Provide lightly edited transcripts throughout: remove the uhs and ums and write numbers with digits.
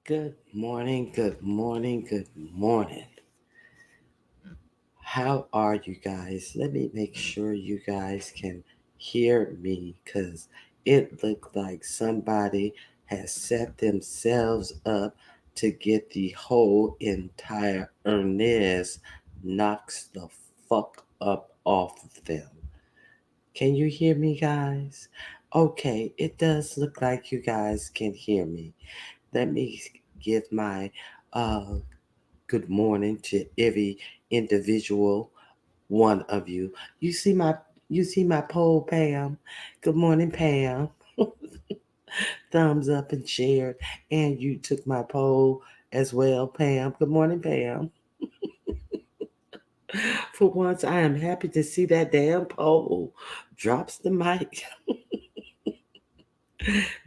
Good morning, good morning, good morning. How are you guys? Let me make sure you guys can hear me because it looked like somebody has set themselves up to get the whole entire Ernest knocks the fuck up off of them. Can you hear me, guys? Okay, it does look like you guys can hear me. Let me give my uh, good morning to every individual one of you. You see my you see my poll, Pam. Good morning, Pam. Thumbs up and shared. And you took my poll as well, Pam. Good morning, Pam. For once, I am happy to see that damn poll. Drops the mic.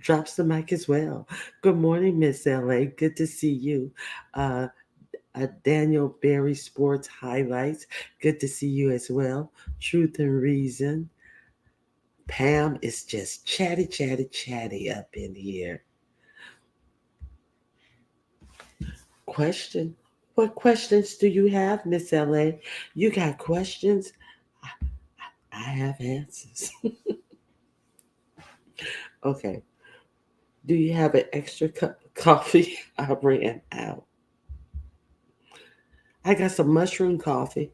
Drops the mic as well. Good morning, Miss LA. Good to see you. Uh, Daniel Berry Sports Highlights. Good to see you as well. Truth and Reason. Pam is just chatty, chatty, chatty up in here. Question. What questions do you have, Miss LA? You got questions? I have answers. Okay. Do you have an extra cup of coffee? I ran out. I got some mushroom coffee.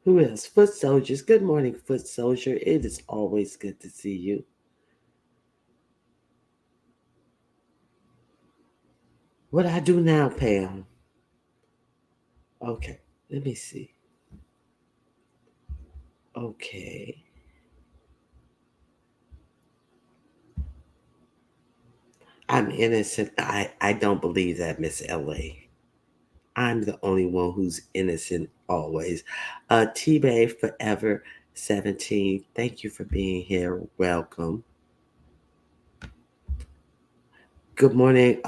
Who else? Foot Soldiers. Good morning, Foot Soldier. It is always good to see you. What I do now, Pam? Okay, let me see. Okay. I'm innocent. I don't believe that, Miss LA. I'm the only one who's innocent always. T-Bay Forever 17. Thank you for being here. Welcome. Good morning,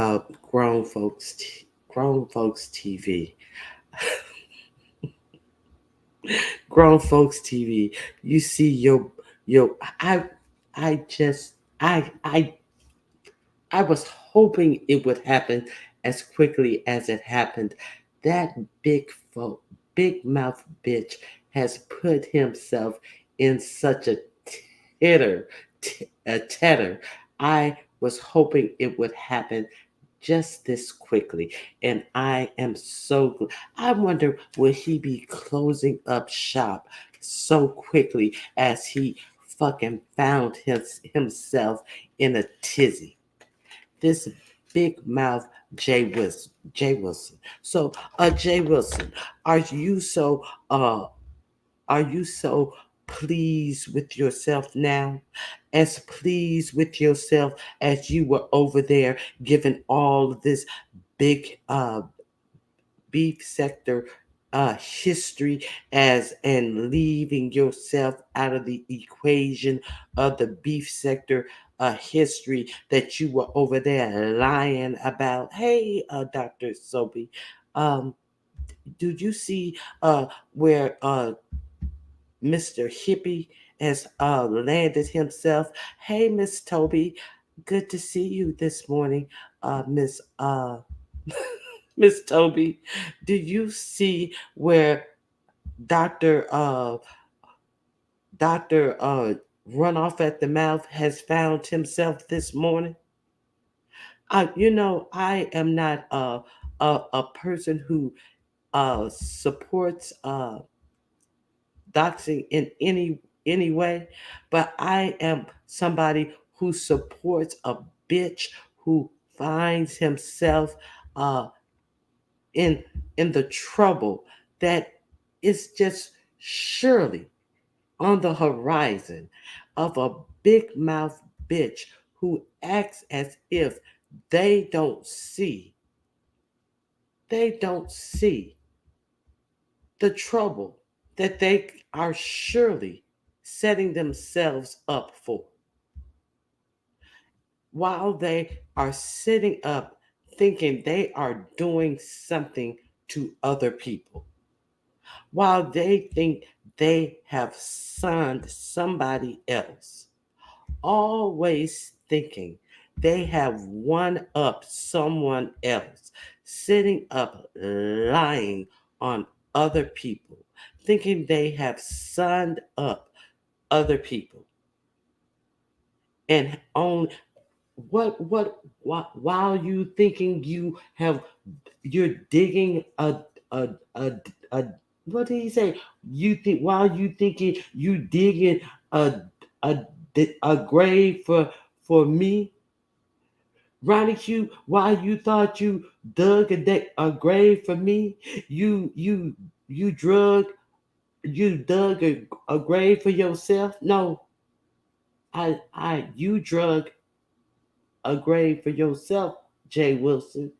Grown Folks TV. Grown Folks TV. You see your I just I was hoping it would happen as quickly as it happened. That big mouth bitch has put himself in such a titter, a tetter. I was hoping it would happen just this quickly, and I am so I wonder will he be closing up shop so quickly as he fucking found himself in a tizzy. This big mouth Jay Wilson. So Jay Wilson, are you so uh are you so pleased with yourself now? As pleased with yourself as you were over there giving all of this big beef sector history as and leaving yourself out of the equation of the beef sector history that you were over there lying about. Hey, Dr. Sobe, um, did you see where Mr. Hippie has landed himself? Hey, Miss Toby, Good to see you this morning, Miss Miss Toby. Do you see where Doctor Doctor Run Off at the Mouth has found himself this morning? I am not a person who supports doxing in any way, but I am somebody who supports a bitch who finds himself uh, in in the trouble that is just surely on the horizon of a big mouth bitch who acts as if they don't see they don't see the trouble that they are surely setting themselves up for while they are sitting up thinking they are doing something to other people, while they think they have sunned somebody else, always thinking they have one up someone else, sitting up lying on other people, thinking they have sunned up other people, and only while you thinking you're digging a, a what did he say? You think while you thinking you digging a a a grave for me, Ronnie Q. While you thought you dug a grave for me, you dug a grave for yourself. No, you drug a grave for yourself, Jay Wilson.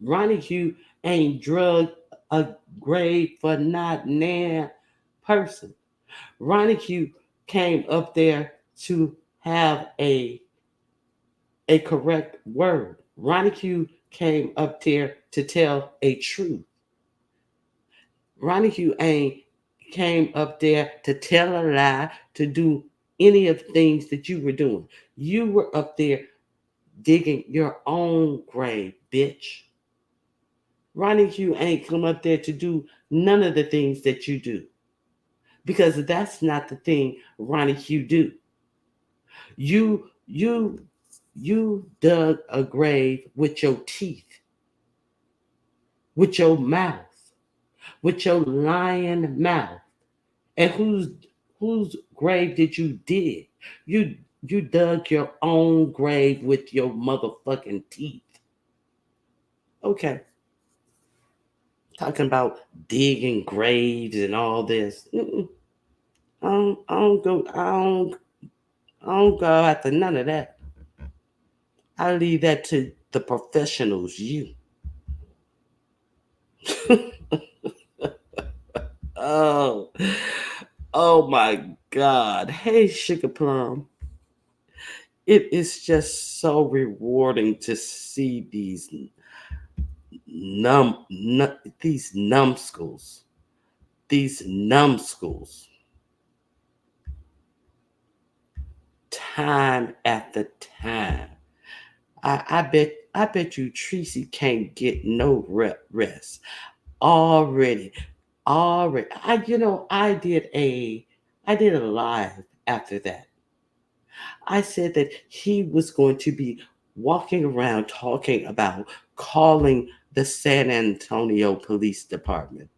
Ronnie Q ain't drug a grave for not nan person. Ronnie Q came up there to have a correct word. Ronnie Q came up there to tell a truth. Ronnie Q ain't came up there to tell a lie, to do any of the things that you were doing. You were up there digging your own grave, bitch. Ronnie Q ain't come up there to do none of the things that you do. Because that's not the thing Ronnie Q do. You you you dug a grave with your teeth, with your mouth, with your lying mouth. And whose grave did you dig? You dug your own grave with your motherfucking teeth. Okay, talking about digging graves and all this. I don't go after none of that. I leave that to the professionals. You. Oh, oh my God. Hey, Sugar Plum. It is just so rewarding to see num, num these numbskulls, these numbskulls, time after time. I bet you Tracy can't get no rest already. Already, I did a live after that. I said that he was going to be walking around talking about calling the San Antonio Police Department.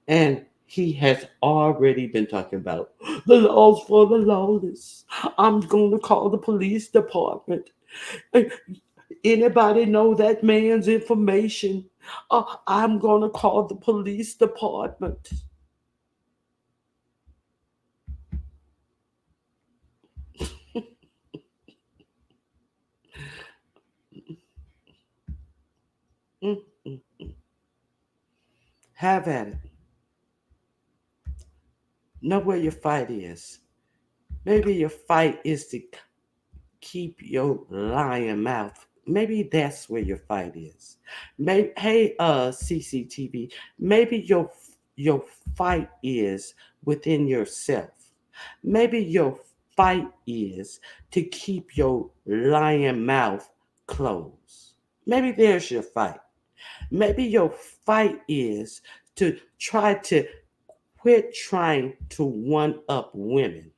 And he has already been talking about the laws for the lawless. I'm going to call the police department. Anybody know that man's information? I'm going to call the police department. Mm, mm. Have at it. Know where your fight is. Maybe your fight is to keep your lying mouth. Maybe that's where your fight is. Maybe, hey, CCTV. Maybe your fight is within yourself. Maybe your fight is to keep your lying mouth closed. Maybe there's your fight. Maybe your fight is to try to quit trying to one up women.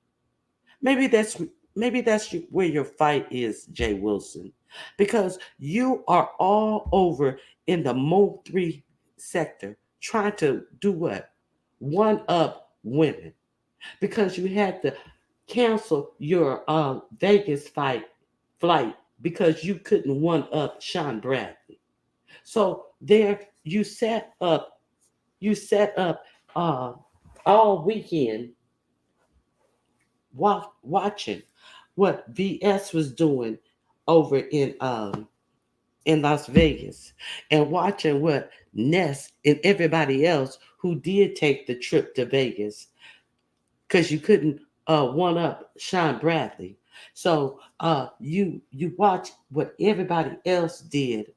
Maybe that's where your fight is, Jay Wilson, because you are all over in the Mo 3 sector trying to do what? One up women, because you had to cancel your Vegas flight because you couldn't one up Sean Bradley. So there you set up uh, all weekend watching what VS was doing over in Las Vegas, and watching what Ness and everybody else who did take the trip to Vegas, because you couldn't one up Sean Bradley. So you watch what everybody else did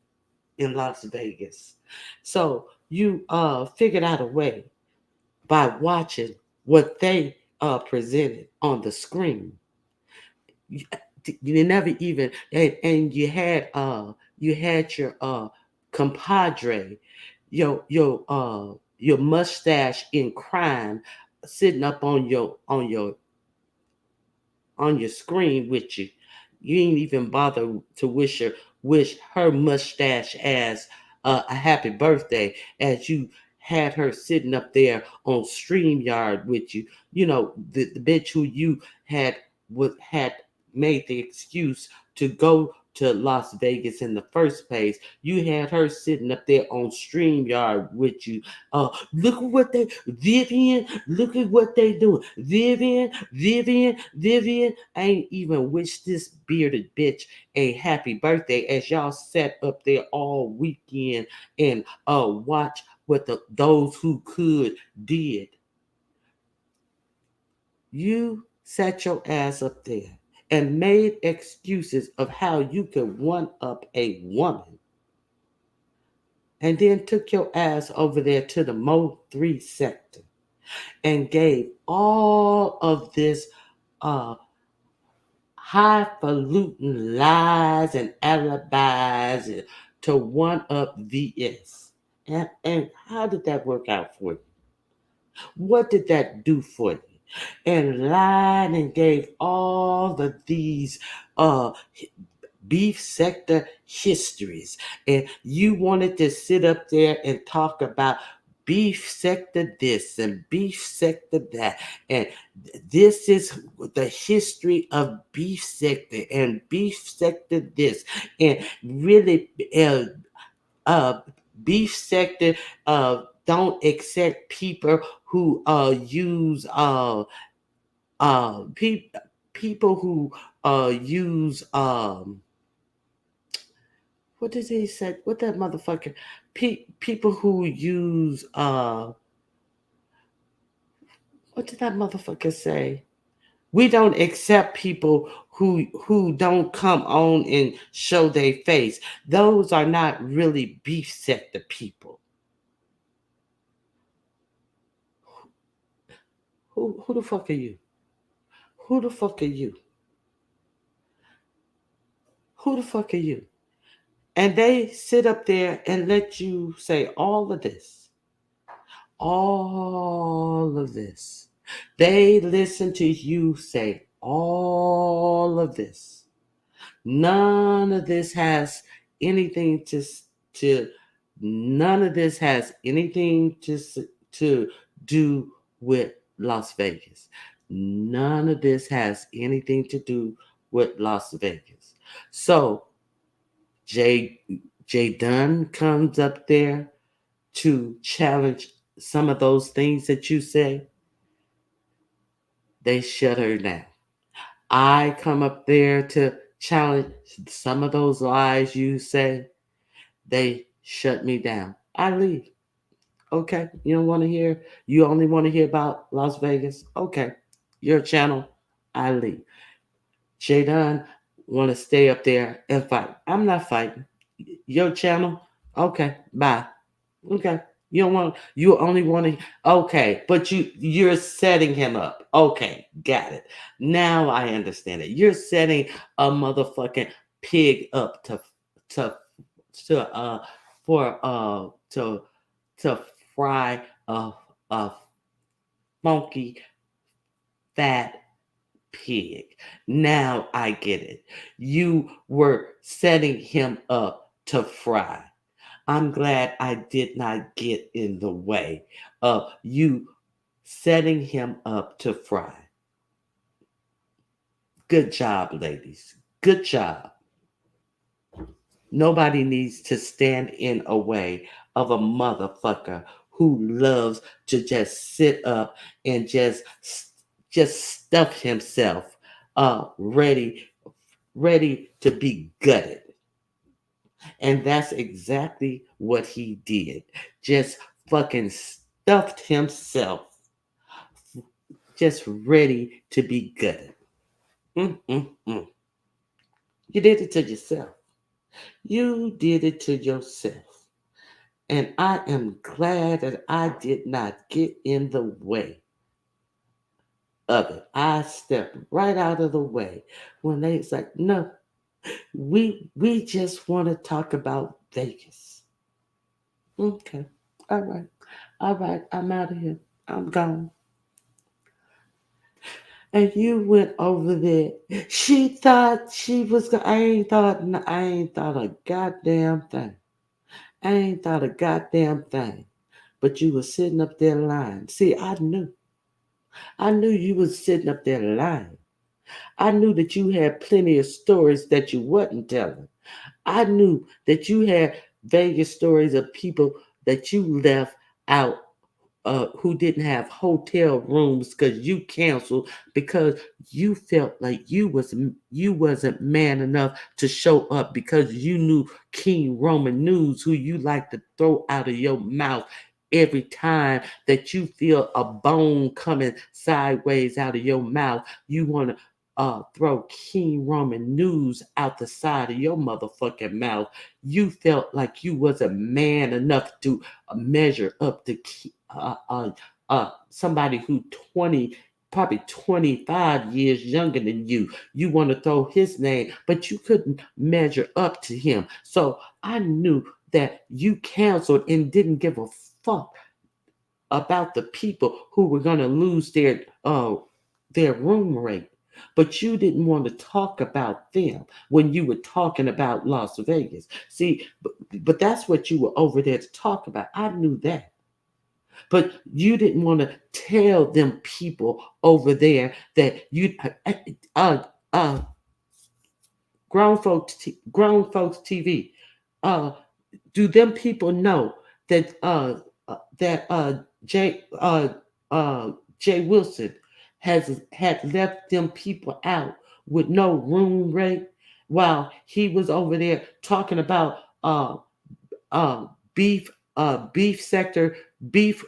in Las Vegas. So you figured out a way by watching what they presented on the screen. You, you never even and you had your compadre, your mustache in crime, sitting up on your screen with you. You ain't even bother to wish her mustache as a happy birthday, as you had her sitting up there on StreamYard with you. You know, the bitch who you had made the excuse to go to Las Vegas in the first place. You had her sitting up there on StreamYard with you. Look at what they Vivian, look at what they doing. Vivian. I ain't even wish this bearded bitch a happy birthday as y'all sat up there all weekend and watch what those who could did. You sat your ass up there and made excuses of how you could one up a woman, and then took your ass over there to the Mo 3 sector and gave all of this uh, highfalutin lies and alibis to one up VS. And how did that work out for you? What did that do for you? And lied and gave all of these uh, beef sector histories. And you wanted to sit up there and talk about beef sector this and beef sector that. And this is the history of beef sector and beef sector this. And really, uh, beef sector don't accept people who use pe- people who use what did he say? What that motherfucker? People who use what did that motherfucker say? We don't accept people who don't come on and show their face. Those are not really beef sector people. Who the fuck are you? Who the fuck are you? Who the fuck are you? And they sit up there and let you say all of this. All of this. They listen to you say all of this. None of this has anything to none of this has anything to do with Las Vegas. None of this has anything to do with Las Vegas. So Jay Jay Dunn comes up there to challenge some of those things that you say. They shut her down. I come up there to challenge some of those lies you say. They shut me down. I leave. Okay. You don't want to hear, you only want to hear about Las Vegas. Okay. Your channel. I leave. Jay Dunn want to stay up there and fight. I'm not fighting. Your channel. Okay. Bye. Okay. You don't want. You only want to. Okay, but you're setting him up. Okay, got it. Now I understand it. You're setting a motherfucking pig up to to for to fry a funky fat pig. Now I get it. You were setting him up to fry. I'm glad I did not get in the way of you setting him up to fry. Good job, ladies. Good job. Nobody needs to stand in a way of a motherfucker who loves to just sit up and just stuff himself ready to be gutted. And that's exactly what he did. Just fucking stuffed himself, just ready to be gutted. Mm-mm-mm. You did it to yourself. You did it to yourself. And I am glad that I did not get in the way of it. I stepped right out of the way when they was like, no, we just want to talk about Vegas. Okay. All right. All right. I'm out of here. I'm gone. And you went over there. She thought she was. I ain't thought a goddamn thing. I ain't thought a goddamn thing. But you were sitting up there lying. See, I knew. I knew you was sitting up there lying. I knew that you had plenty of stories that you wasn't telling. I knew that you had Vegas stories of people that you left out who didn't have hotel rooms because you canceled because you felt like you wasn't man enough to show up because you knew King Roman news who you like to throw out of your mouth every time that you feel a bone coming sideways out of your mouth. You want to throw King Roman news out the side of your motherfucking mouth. You felt like you wasn't man enough to measure up to somebody who 20, probably 25 years younger than you. You want to throw his name, but you couldn't measure up to him. So I knew that you canceled and didn't give a fuck about the people who were going to lose their room rate. But you didn't want to talk about them when you were talking about Las Vegas. See, but that's what you were over there to talk about. I knew that. But you didn't want to tell them people over there that you uh uh grown folks TV. Uh do them people know that that Jay Wilson had left them people out with no room rate while he was over there talking about uh beef beef sector beef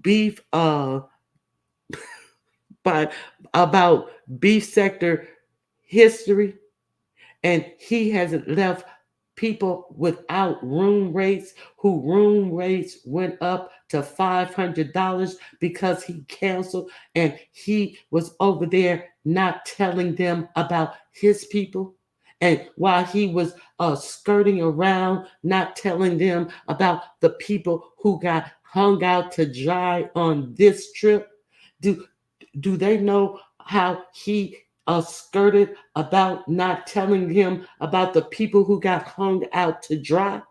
beef by about beef sector history, and he hasn't left people without room rates who room rates went up to $500 because he canceled and he was over there not telling them about his people. And while he was skirting around, not telling them about the people who got hung out to dry on this trip, do do they know how he skirted about not telling him about the people who got hung out to dry?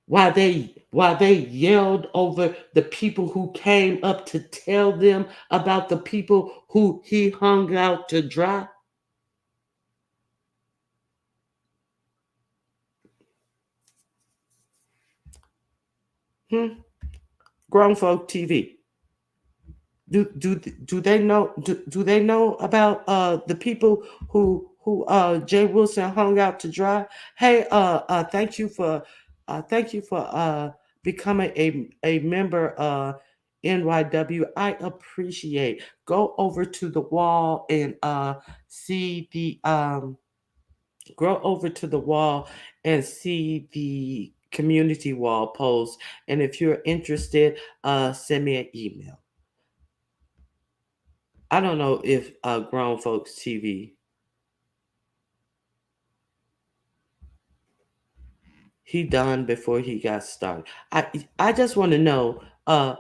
While they yelled over the people who came up to tell them about the people who he hung out to dry? Hmm? Grown folk TV. Do they know do they know about the people who Jay Wilson hung out to dry? Hey, thank you for becoming a member NYW. I appreciate. Go over to the wall and see Go over to the wall and see the community wall post. And if you're interested, send me an email. I don't know if Grown Folks TV, he done before he got started. I just want to know. I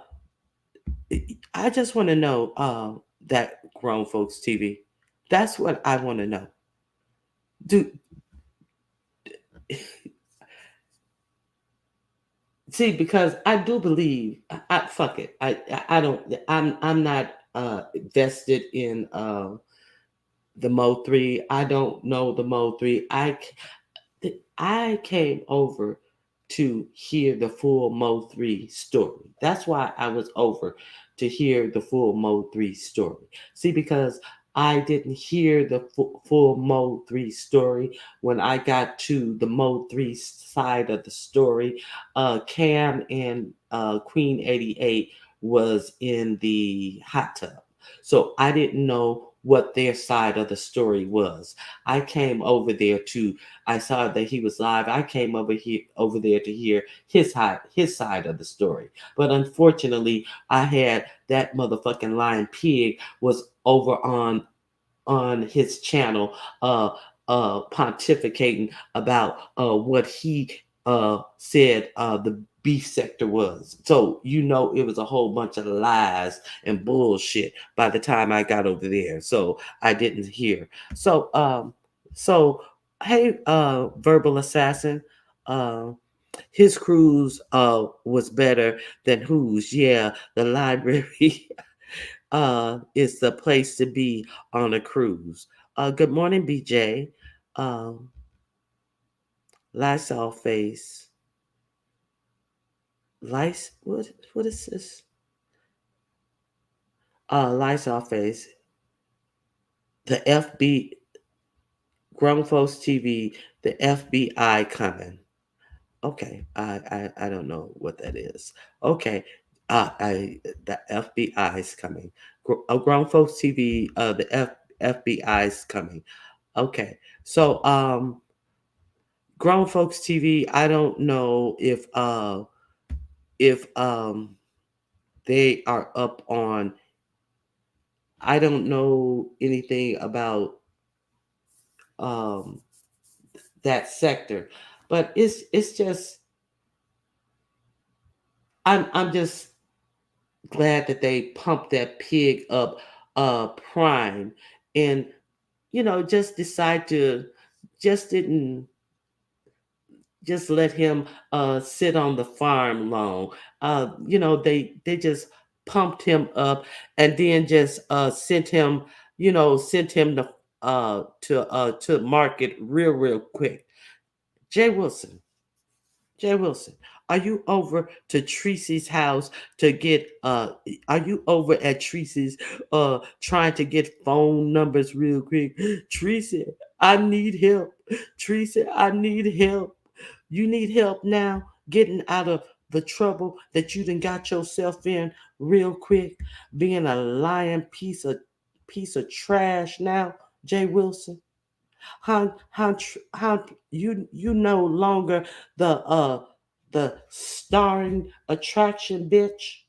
just want to know that Grown Folks TV. That's what I want to know. Do see, because I do believe. Fuck it. I don't. I'm not vested in the Mo 3. I don't know the Mo 3. I came over to hear the full Mo 3 story. That's why I was over to hear the full Mo 3 story. See, because I didn't hear the full Mo 3 story when I got to the Mo 3 side of the story. Cam and Queen 88 was in the hot tub. So I didn't know what their side of the story was. I came over there to I saw that he was live. I came over there to hear his side of the story. But unfortunately, I had that motherfucking lying pig was over on his channel pontificating about what he said the beef sector was. So it was a whole bunch of lies and bullshit by the time I got over there. So I didn't hear. So hey, verbal assassin, uh his cruise was better than whose. Yeah, the library is the place to be on a cruise. Good morning, BJ. Um, Lysol face. What is this? Lysol face. The FB Grown Folks TV. The FBI coming. Okay, I don't know what that is. Okay, the FBI is coming. Grown Folks TV. FBI is coming. Okay, so Grown Folks TV. I don't know if they are up on. I don't know anything about um that sector, but it's just I'm just glad that they pumped that pig up prime and just decide to just didn't just let him sit on the farm long. They just pumped him up and then just sent him to market real quick. Jay Wilson, Jay Wilson, are you over to Tracy's house to get are you over at Tracy's trying to get phone numbers real quick? Tracy, I need help. Tracy, I need help. You need help now getting out of the trouble that you done got yourself in real quick, being a lying piece of trash now, Jay Wilson. How you no longer the starring attraction, bitch.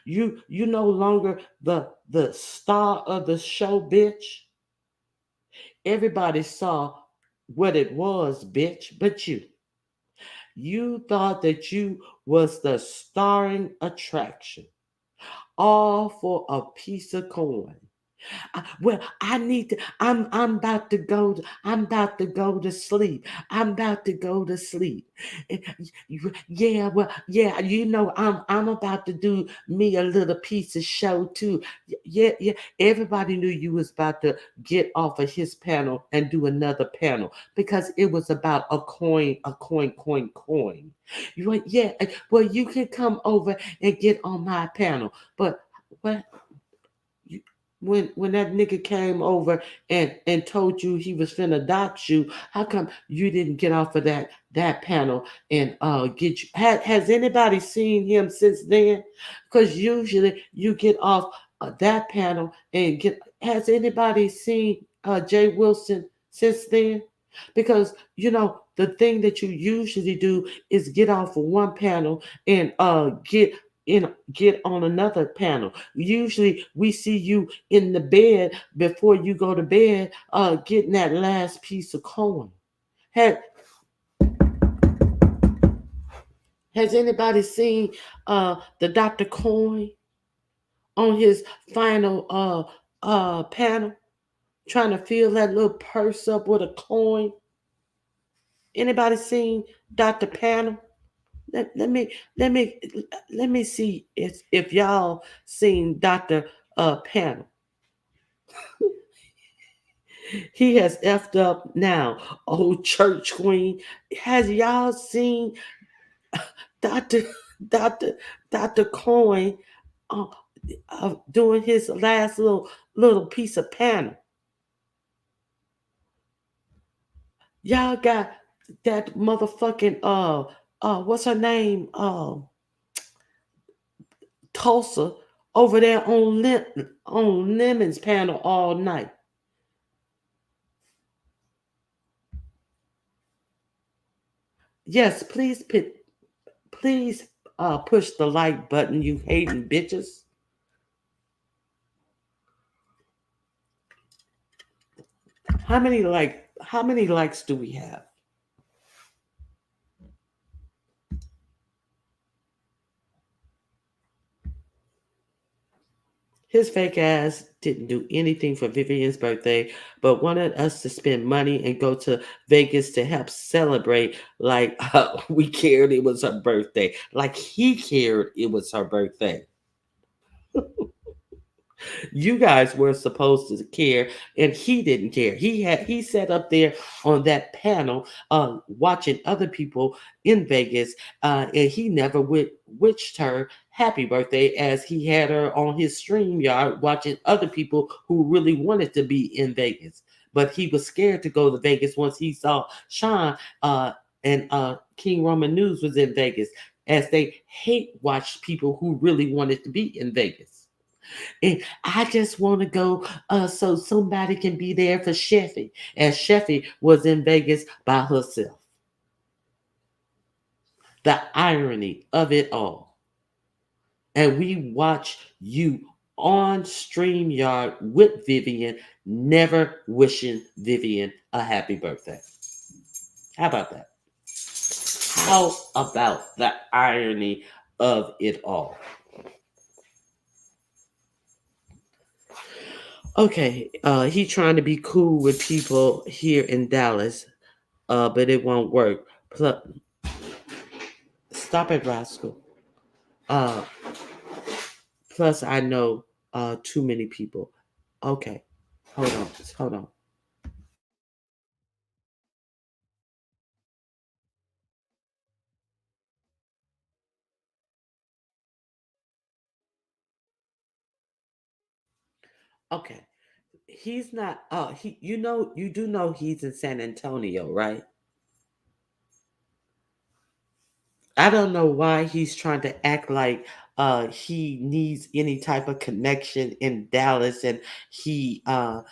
You no longer the star of the show, bitch. Everybody saw what it was, bitch, but you thought that you was the starring attraction, all for a piece of coin. Well, I need to. I'm about to go. I'm about to go to sleep. I'm about to go to sleep. Eh, Yeah, well, yeah. I'm about to do me a little piece of show too. Yeah. Everybody knew you was about to get off of his panel and do another panel because it was about a coin. You went, yeah. Well, you can come over and get on my panel, but what? When that nigga came over and told you he was finna adopt you, how come you didn't get off of that panel and get you? Has anybody seen him since then? Because usually you get off that panel and get. Has anybody seen Jay Wilson since then? Because the thing that you usually do is get off of one panel and get on another panel. Usually we see you in the bed before you go to bed, getting that last piece of coin. Has has anybody seen the Dr. Coin on his final panel, trying to fill that little purse up with a coin? Anybody seen Dr. Panel? Let me let me see if y'all seen Dr. Panel. He has effed up now. Old church queen. Has y'all seen Dr. Dr. Dr. Coin uh, doing his last little piece of panel? Y'all got that motherfucking what's her name? Tulsa over there on Lemon's panel all night. Yes, please push the like button, you hating bitches. How many likes do we have? His fake ass didn't do anything for Vivian's birthday, but wanted us to spend money and go to Vegas to help celebrate like we cared it was her birthday. Like he cared it was her birthday. You guys were supposed to care, and he didn't care. He sat up there on that panel, watching other people in Vegas, and he never wished her happy birthday as he had her on his stream yard watching other people who really wanted to be in Vegas. But he was scared to go to Vegas once he saw Sean and King Roman News was in Vegas, as they hate watched people who really wanted to be in Vegas. And I just want to go so somebody can be there for Sheffy. And Sheffy was in Vegas by herself. The irony of it all. And we watch you on StreamYard with Vivian, never wishing Vivian a happy birthday. How about that? How about the irony of it all? Okay, he trying to be cool with people here in Dallas, but it won't work. Stop it, rascal. Uh, plus, I know too many people. Okay, hold on. Okay, he's not. You do know he's in San Antonio, right? I don't know why he's trying to act like he needs any type of connection in Dallas, and he I'm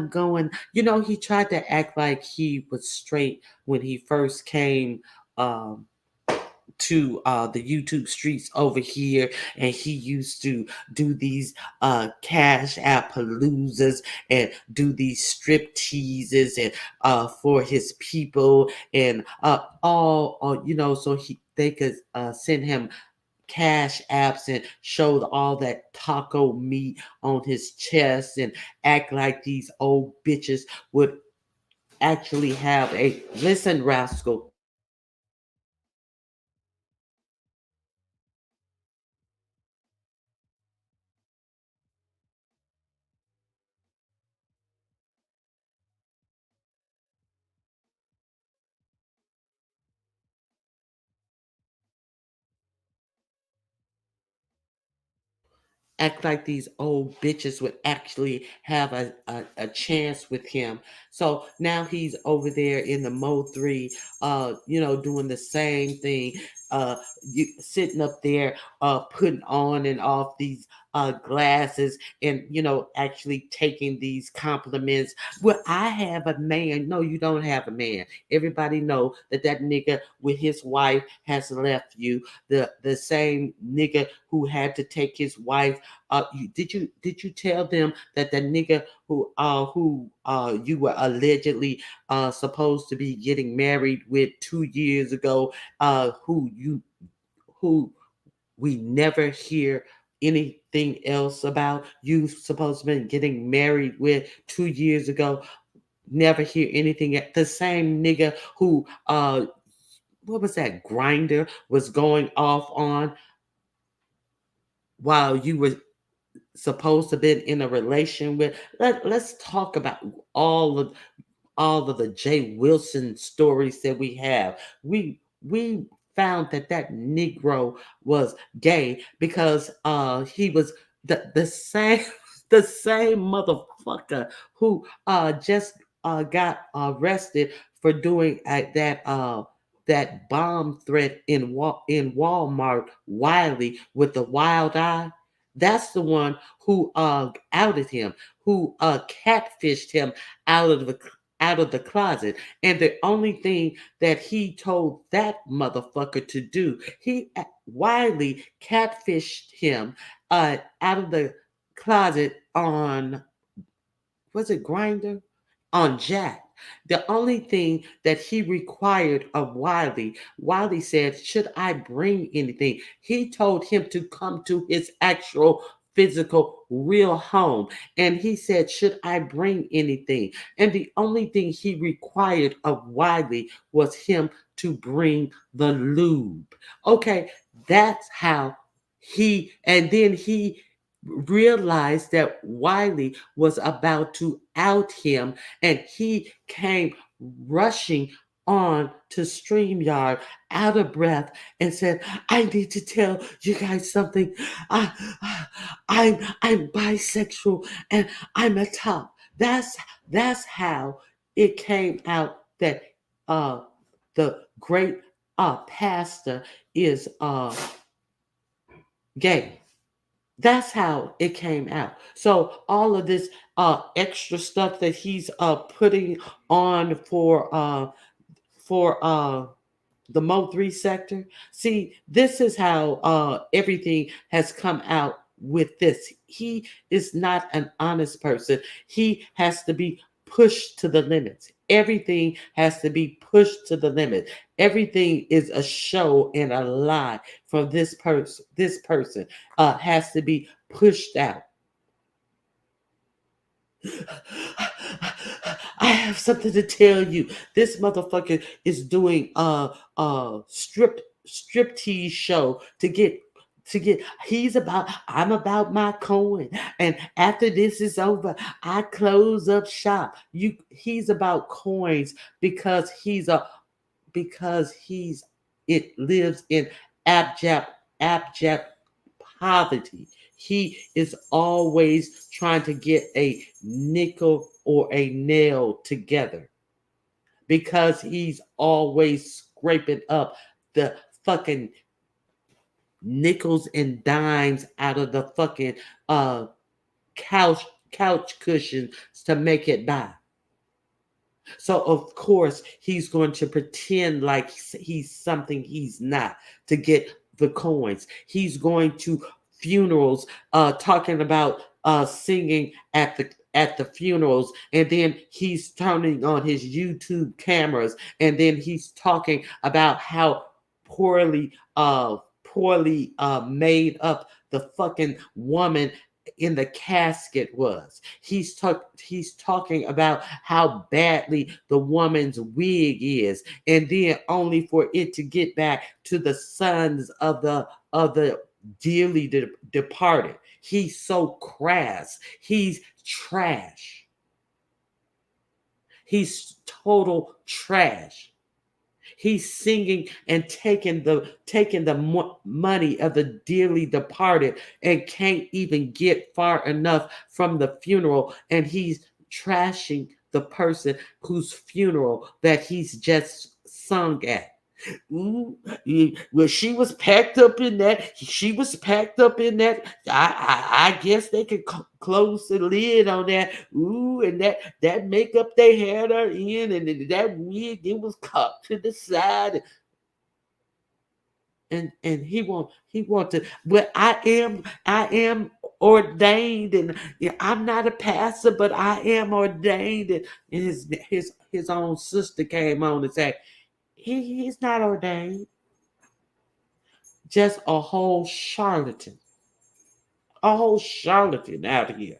going. He tried to act like he was straight when he first came to the YouTube streets over here, and he used to do these cash app paloozas and do these strip teases and for his people, and all so they could send him cash apps and showed all that taco meat on his chest and act like these old bitches would actually have a listen, rascal. Act like these old bitches would actually have a chance with him. So now he's over there in the Mo 3, doing the same thing. you sitting up there putting on and off these glasses and actually taking these compliments. Well, I have a man. No, you don't have a man. Everybody know that nigga with his wife has left you. The same nigga who had to take his wife. Did you tell them that the nigga who you were allegedly supposed to be getting married with 2 years ago, who we never hear anything else about? You supposed to be getting married with 2 years ago, never hear anything. The same nigga who what was that grinder was going off on while you were supposed to be in a relation with. Let's talk about all of all of the Jay Wilson stories that we have. We found that Negro was gay because he was the same the same motherfucker who just got arrested for doing that bomb threat in Walmart, Wiley with the wild eye. That's the one who outed him, who catfished him out of the closet. And the only thing that he told that motherfucker to do, he Wiley catfished him out of the closet on, was it Grinder? On Jack. The only thing that he required of Wiley said, should I bring anything? He told him to come to his actual physical real home. And he said, should I bring anything? And the only thing he required of Wiley was him to bring the lube. Okay, that's how and then he realized that Wiley was about to out him, and he came rushing on to StreamYard out of breath and said, I need to tell you guys something. I'm bisexual and I'm a top. That's how it came out that the great pastor is gay. That's how it came out. So all of this extra stuff that he's putting on for the Mo3 sector. See, this is how everything has come out with this. He is not an honest person. He has to be pushed to the limits. Everything has to be pushed to the limit. Everything is a show and a lie from this person. This person has to be pushed out. I have something to tell you. This motherfucker is doing strip tease show to get I'm about my coin, and after this is over I close up shop. He's about coins because he's it lives in abject poverty. He is always trying to get a nickel or a nail together because he's always scraping up the fucking nickels and dimes out of the fucking couch cushions to make it by. So of course he's going to pretend like he's something he's not to get the coins. He's going to funerals talking about singing at the funerals, and then he's turning on his YouTube cameras, and then he's talking about how poorly made up the fucking woman in the casket was. He's talking about how badly the woman's wig is, and then only for it to get back to the sons of the dearly departed. He's so crass. He's trash. He's total trash. He's singing and taking the money of the dearly departed and can't even get far enough from the funeral, and he's trashing the person whose funeral that he's just sung at. Ooh, well, she was packed up in that. She was packed up in that. I guess they could close the lid on that. Ooh, and that makeup they had her in, and that wig it was cut to the side, and he want to. But I am ordained, and yeah, I'm not a pastor, but I am ordained. And his own sister came on and said he's not ordained. Just a whole charlatan out here.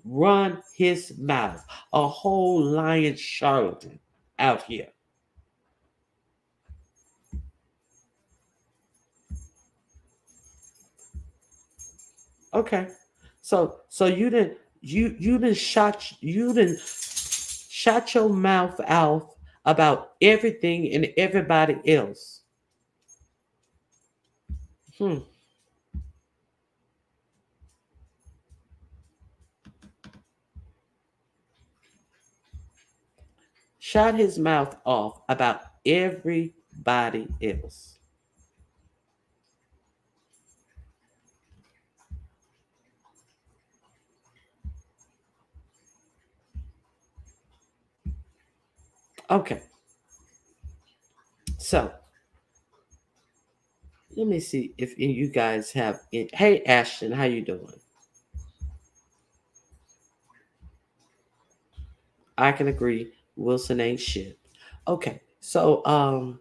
Run his mouth, a whole lying charlatan out here. Okay, so you didn't shut your mouth out about everything and everybody else. Hmm. Shut his mouth off about everybody else. Okay, so let me see if you guys have it. Hey Ashton, how you doing? I can agree. Wilson ain't shit. Okay, so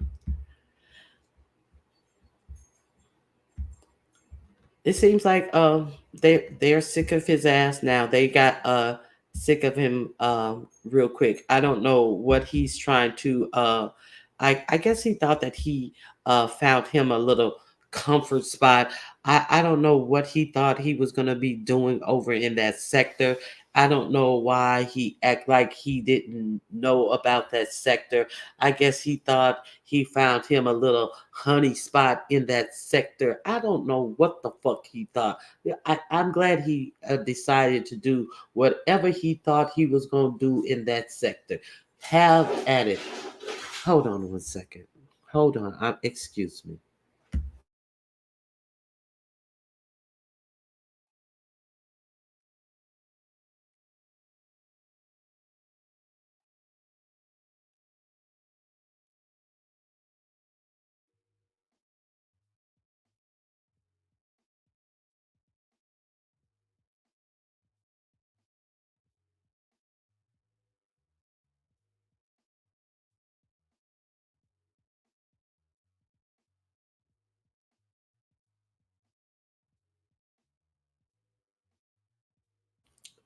it seems like they're sick of his ass now. They got sick of him real quick. I don't know what he's trying to I guess he thought that he found him a little comfort spot. I don't know what he thought he was gonna be doing over in that sector. I don't know why he act like he didn't know about that sector. I guess he thought he found him a little honey spot in that sector. I don't know what the fuck he thought. Yeah, I'm glad he decided to do whatever he thought he was going to do in that sector. Have at it. Hold on 1 second. Hold on. Excuse me.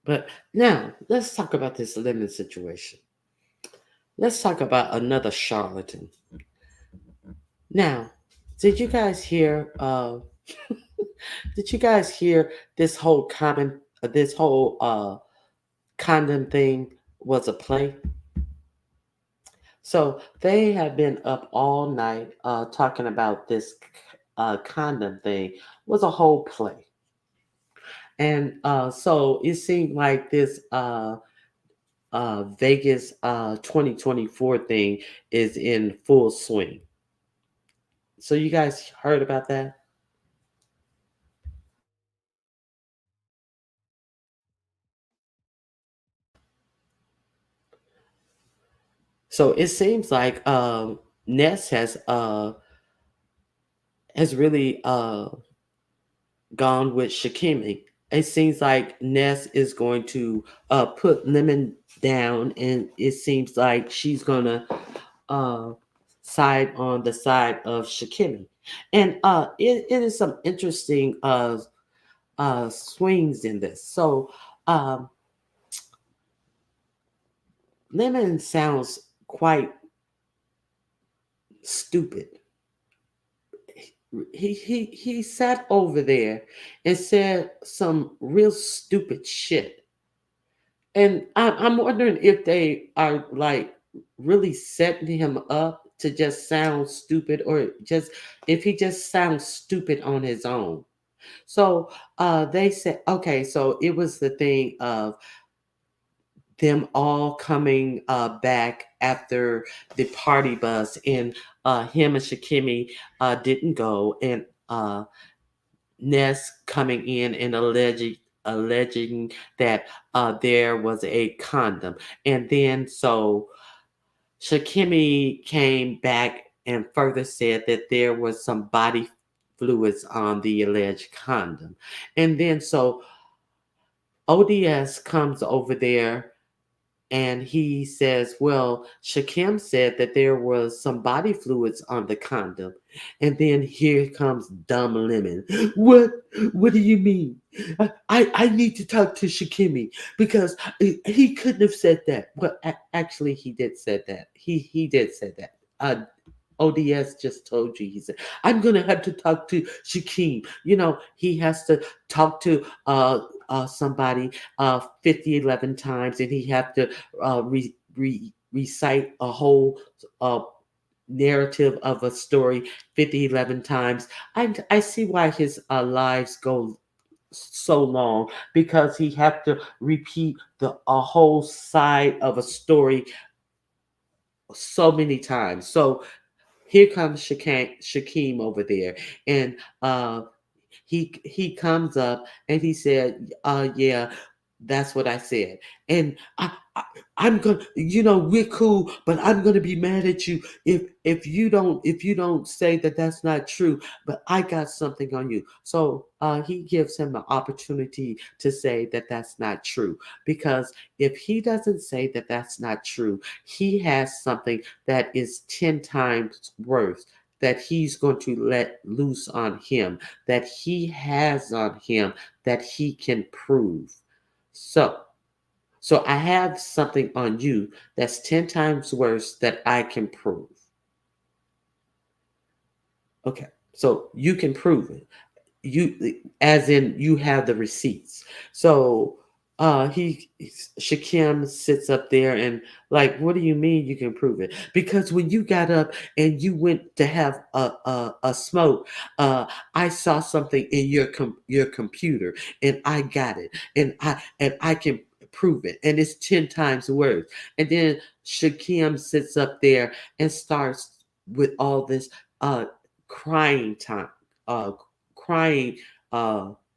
But now let's talk about this lemon situation. Let's talk about another charlatan. Now, did you guys hear? Did you guys hear this whole condom thing was a play? So they have been up all night talking about this condom thing was a whole play, and so it seemed like this Vegas 2024 thing is in full swing. So you guys heard about that? So it seems like Ness has really gone with Shakimi. It seems like Ness is going to put Lemon down, and it seems like she's gonna uh, side on the side of Shakimi. And it is some interesting swings in this. So um, Lemon sounds quite stupid. He sat over there and said some real stupid shit. And I'm wondering if they are like really setting him up to just sound stupid, or just if he just sounds stupid on his own. So they said, okay, so it was the thing of them all coming back after the party bus, and him and Shakimi didn't go, and Ness coming in and alleging that there was a condom, and then so Shakimi came back and further said that there was some body fluids on the alleged condom, and then so ODS comes over there and he says, well, Shakim said that there was some body fluids on the condom. And then here comes Dumb Lemon. What do you mean? I need to talk to Shakimi because he couldn't have said that. Well, actually, he did say that. He did say that. ODS just told you. He said, I'm going to have to talk to Shakim. He has to talk to somebody 50, 11 times, and he have to recite a whole narrative of a story 50, 11 times. I see why his lives go so long, because he have to repeat a whole side of a story so many times. So here comes Shakim over there, and he comes up and he said, yeah, that's what I said. And I'm gonna, we're cool, but I'm gonna be mad at you if you don't say that that's not true. But I got something on you. So he gives him an opportunity to say that that's not true, because if he doesn't say that that's not true, he has something that is 10 times worse that he's going to let loose on him, that he has on him, that he can prove. So I have something on you that's 10 times worse that I can prove. Okay. So you can prove it. As in you have the receipts. So Shakim sits up there and like, what do you mean you can prove it? Because when you got up and you went to have a smoke, I saw something in your computer and I got it, and I can prove it, and it's 10 times worse. And then Shakim sits up there and starts with all this uh crying time, uh crying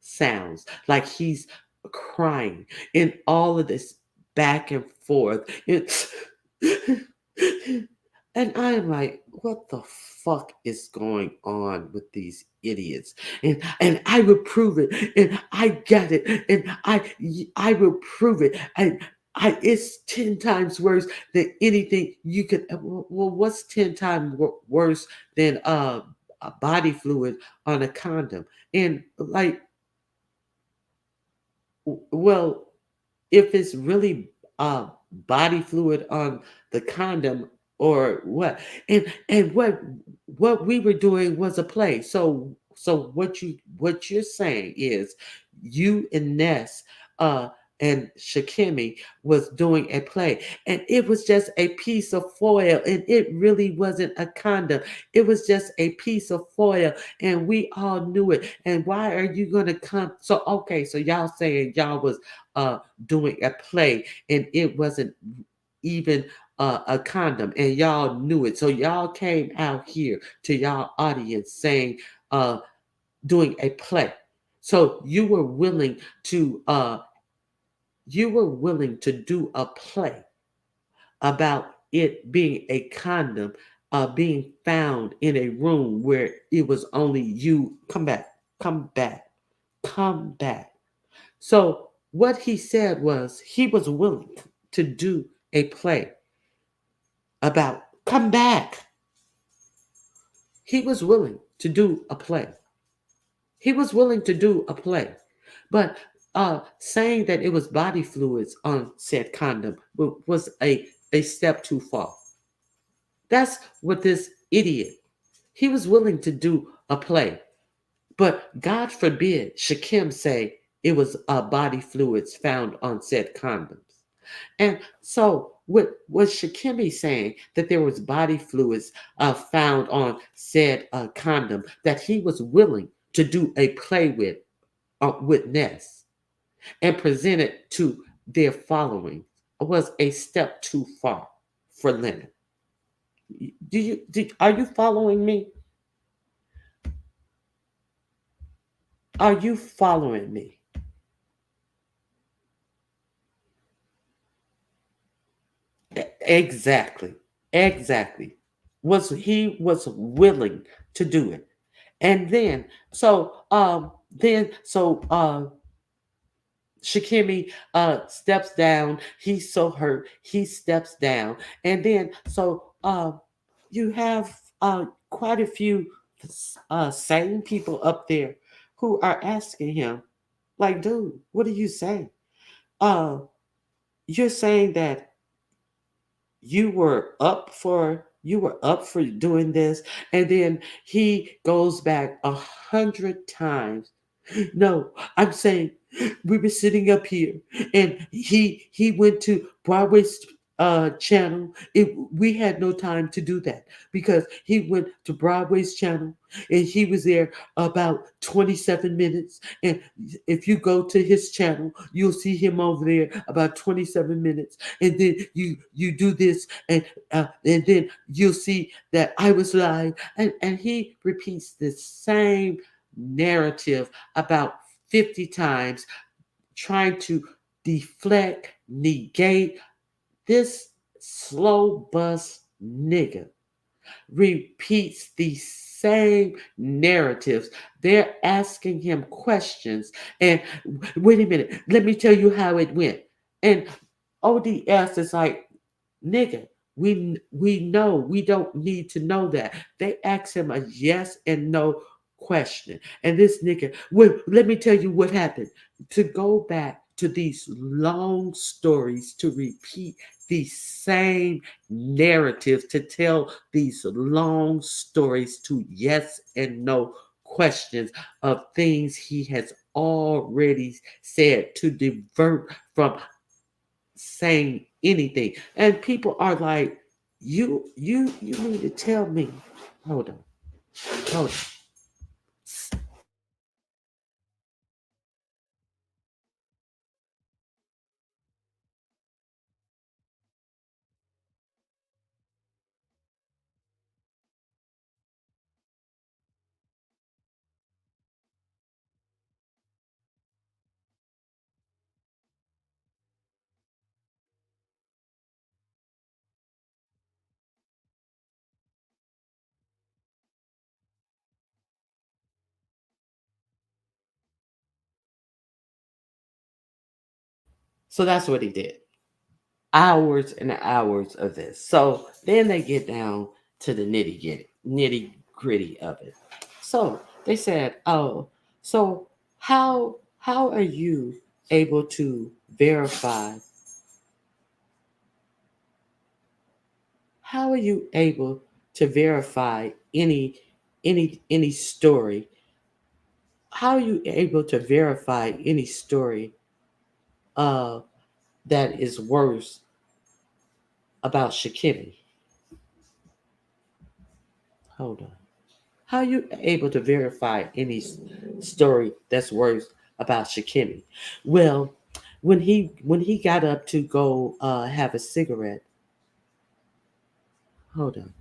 sounds, like he's crying, and all of this back and forth. And I'm like, what the fuck is going on with these idiots? And I will prove it, and I got it, and I will prove it. And it's 10 times worse than anything you could. Well, what's 10 times worse than a body fluid on a condom? And like, well, if it's really body fluid on the condom or what, and what we were doing was a play. So what you're saying is you and Ness and Shakimi was doing a play, and it was just a piece of foil, and it really wasn't a condom. It was just a piece of foil, and we all knew it. And why are you gonna come? So okay, so y'all saying y'all was doing a play, and it wasn't even a condom, and y'all knew it. So y'all came out here to y'all audience saying doing a play. So you were willing to do a play about it being a condom being found in a room where it was only you. Come back, come back, come back. So what he said was he was willing to do a play about come back. He was willing to do a play. He was willing to do a play. But saying that it was body fluids on said condom was a step too far. That's what this idiot, he was willing to do a play. But God forbid Shakim say it was body fluids found on said condoms. And so, what was Shakimi saying that there was body fluids found on said condom that he was willing to do a play with Ness and present it to their following? was a step too far for Leonard. Are you following me? Are you following me? Exactly. Exactly. Was he was willing to do it. And then Shikimi steps down. He's so hurt. He steps down. And then you have quite a few sane people up there who are asking him, like, dude, what are you saying? Uh, you're saying that you were up for doing this, and then he goes back 100 times. No, I'm saying we were sitting up here, and he went to Broadway's channel. We had no time to do that because he went to Broadway's channel, and he was there about 27 minutes. And if you go to his channel, you'll see him over there about 27 minutes. And then you do this, and then you'll see that I was live, and he repeats the same narrative about 50 times, trying to deflect, negate. This slow bus nigga repeats the same narratives. They're asking him questions. And wait a minute, let me tell you how it went. And ODS is like, nigga, we know. We don't need to know that. They asked him a yes and no question. And this nigga, well, let me tell you what happened. To go back to these long stories, to repeat the same narrative, to tell these long stories, to yes and no questions of things he has already said, to divert from saying anything. And people are like, you need to tell me. Hold on. Hold on. So that's what he did. Hours and hours of this. So then they get down to the nitty gritty of it. So they said, "Oh, so how are you able to verify? How are you able to verify any story? How are you able to verify any story uh, that is worse about Shakimi? Hold on. How are you able to verify any story that's worse about Shakimi? Well, when he got up to go have a cigarette, hold on.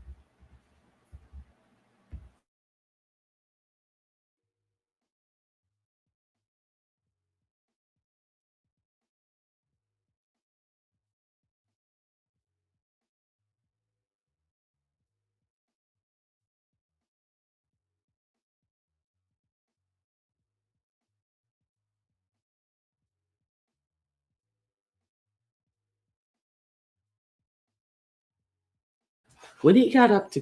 When he got up to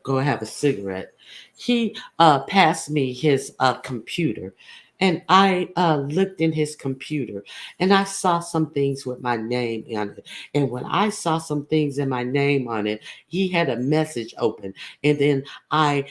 go have a cigarette, he passed me his computer, and I looked in his computer, and I saw some things with my name on it. And when I saw some things in my name on it, he had a message open, and then I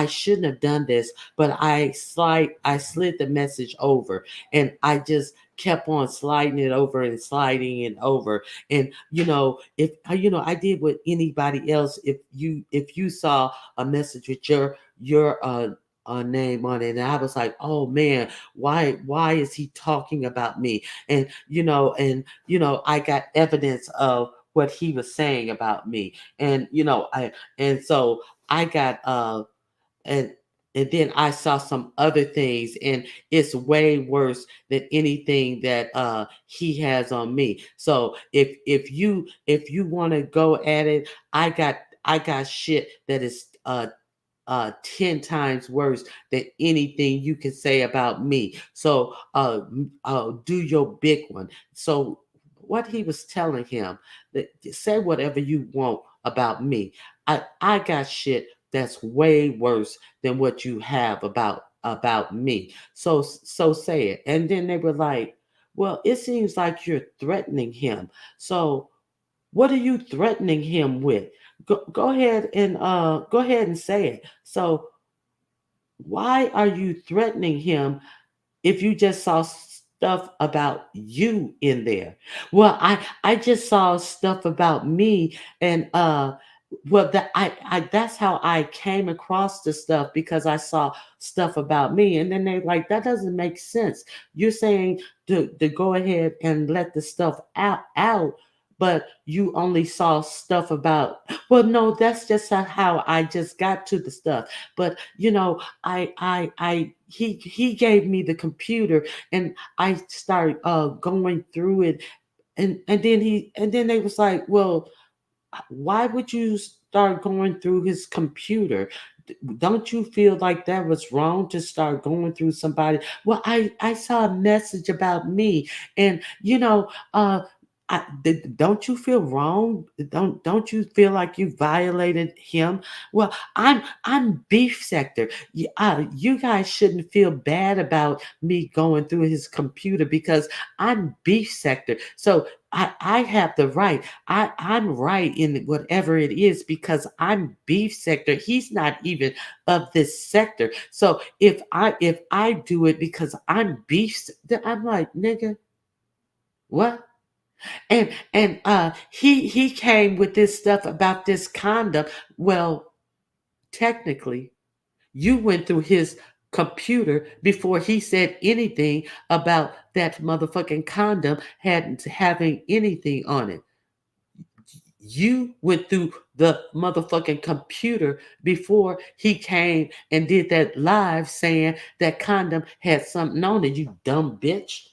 shouldn't have done this, but I slid the message over, and I just kept on sliding it over and sliding it over. And if I did what anybody else, if you saw a message with your name on it, and I was like, oh man, why is he talking about me? And I got evidence of what he was saying about me, and so I got and and then I saw some other things, and it's way worse than anything that he has on me. So if you want to go at it, I got shit that is 10 times worse than anything you can say about me. So do your big one. So what he was telling him, that say whatever you want about me. I got shit that's way worse than what you have about me. So say it. And then they were like, well, it seems like you're threatening him. So what are you threatening him with? Go ahead and say it. So why are you threatening him if you just saw stuff about you in there? Well, I just saw stuff about me, and well, that's how I came across the stuff, because I saw stuff about me. And then they like, that doesn't make sense. You're saying to go ahead and let the stuff out, but you only saw stuff about. Well, no, that's just how I just got to the stuff. But he gave me the computer, and I started going through it, and then they was like, well, why would you start going through his computer? Don't you feel like that was wrong to start going through somebody? Well, I saw a message about me, and don't you feel wrong? Don't you feel like you violated him? Well, I'm beef sector. You guys shouldn't feel bad about me going through his computer, because I'm beef sector. So I have the right. I'm right in whatever it is, because I'm beef sector. He's not even of this sector. So if I do it because I'm beef, then I'm like, nigga, what? And he came with this stuff about this condom. Well, technically, you went through his computer before he said anything about that motherfucking condom having anything on it. You went through the motherfucking computer before he came and did that live saying that condom had something on it, you dumb bitch.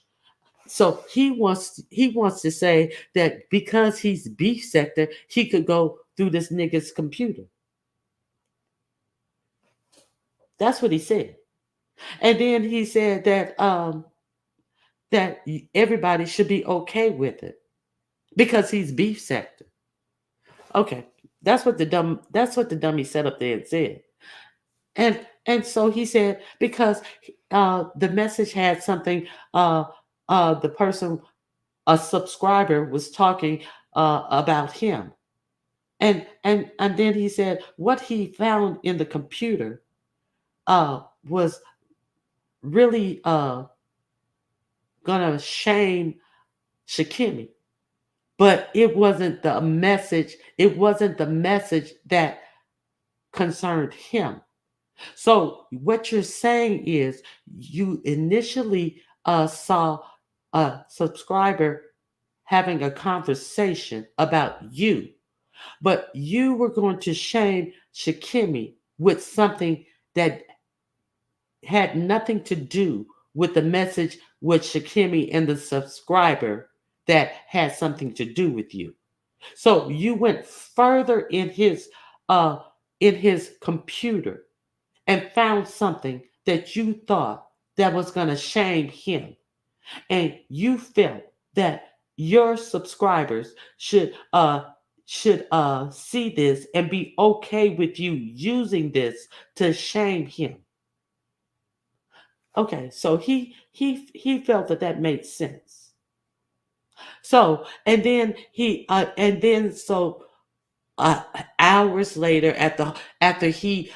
So he wants to say that because he's beef sector, he could go through this nigga's computer. That's what he said. And then he said that everybody should be okay with it because he's beef sector. Okay. That's what the dummy set up there and said. And so he said, because the message had something, the person, a subscriber, was talking about him. And then he said what he found in the computer was really gonna shame Shakimi. But it wasn't the message that concerned him. So what you're saying is, you initially saw a subscriber having a conversation about you, but you were going to shame Shakimi with something that had nothing to do with the message with Shakimi and the subscriber that had something to do with you. So you went further uh in his computer and found something that you thought that was going to shame him, and you felt that your subscribers should see this and be okay with you using this to shame him. Okay, so he felt that made sense. So and then hours later, after he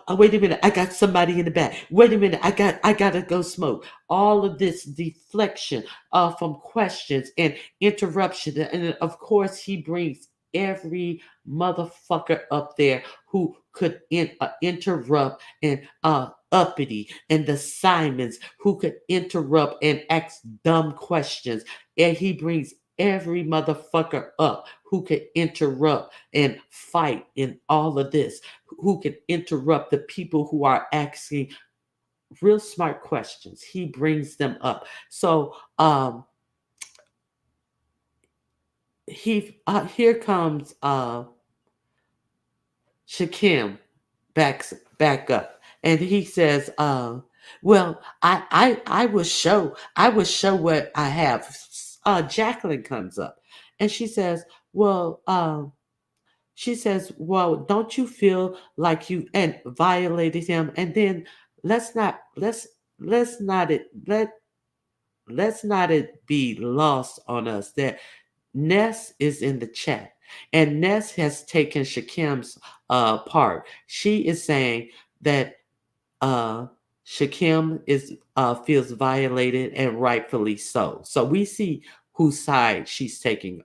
wait a minute, I got somebody in the back, wait a minute, I gotta go smoke. All of this deflection from questions and interruption, and of course he brings every motherfucker up there who could interrupt, and uppity, and the Simons who could interrupt and ask dumb questions. And he brings every motherfucker up who could interrupt and fight in all of this, who can interrupt the people who are asking real smart questions. He brings them up. So he here comes Shakim back up, and he says, "Well, I will show what I have." Jacqueline comes up, and she says, "Well, don't you feel like you and violated him?" And then let's not let's not it let's not it be lost on us that Ness is in the chat, and Ness has taken Shakim's part. She is saying that uh, Shakim is feels violated, and rightfully so. So we see whose side she's taking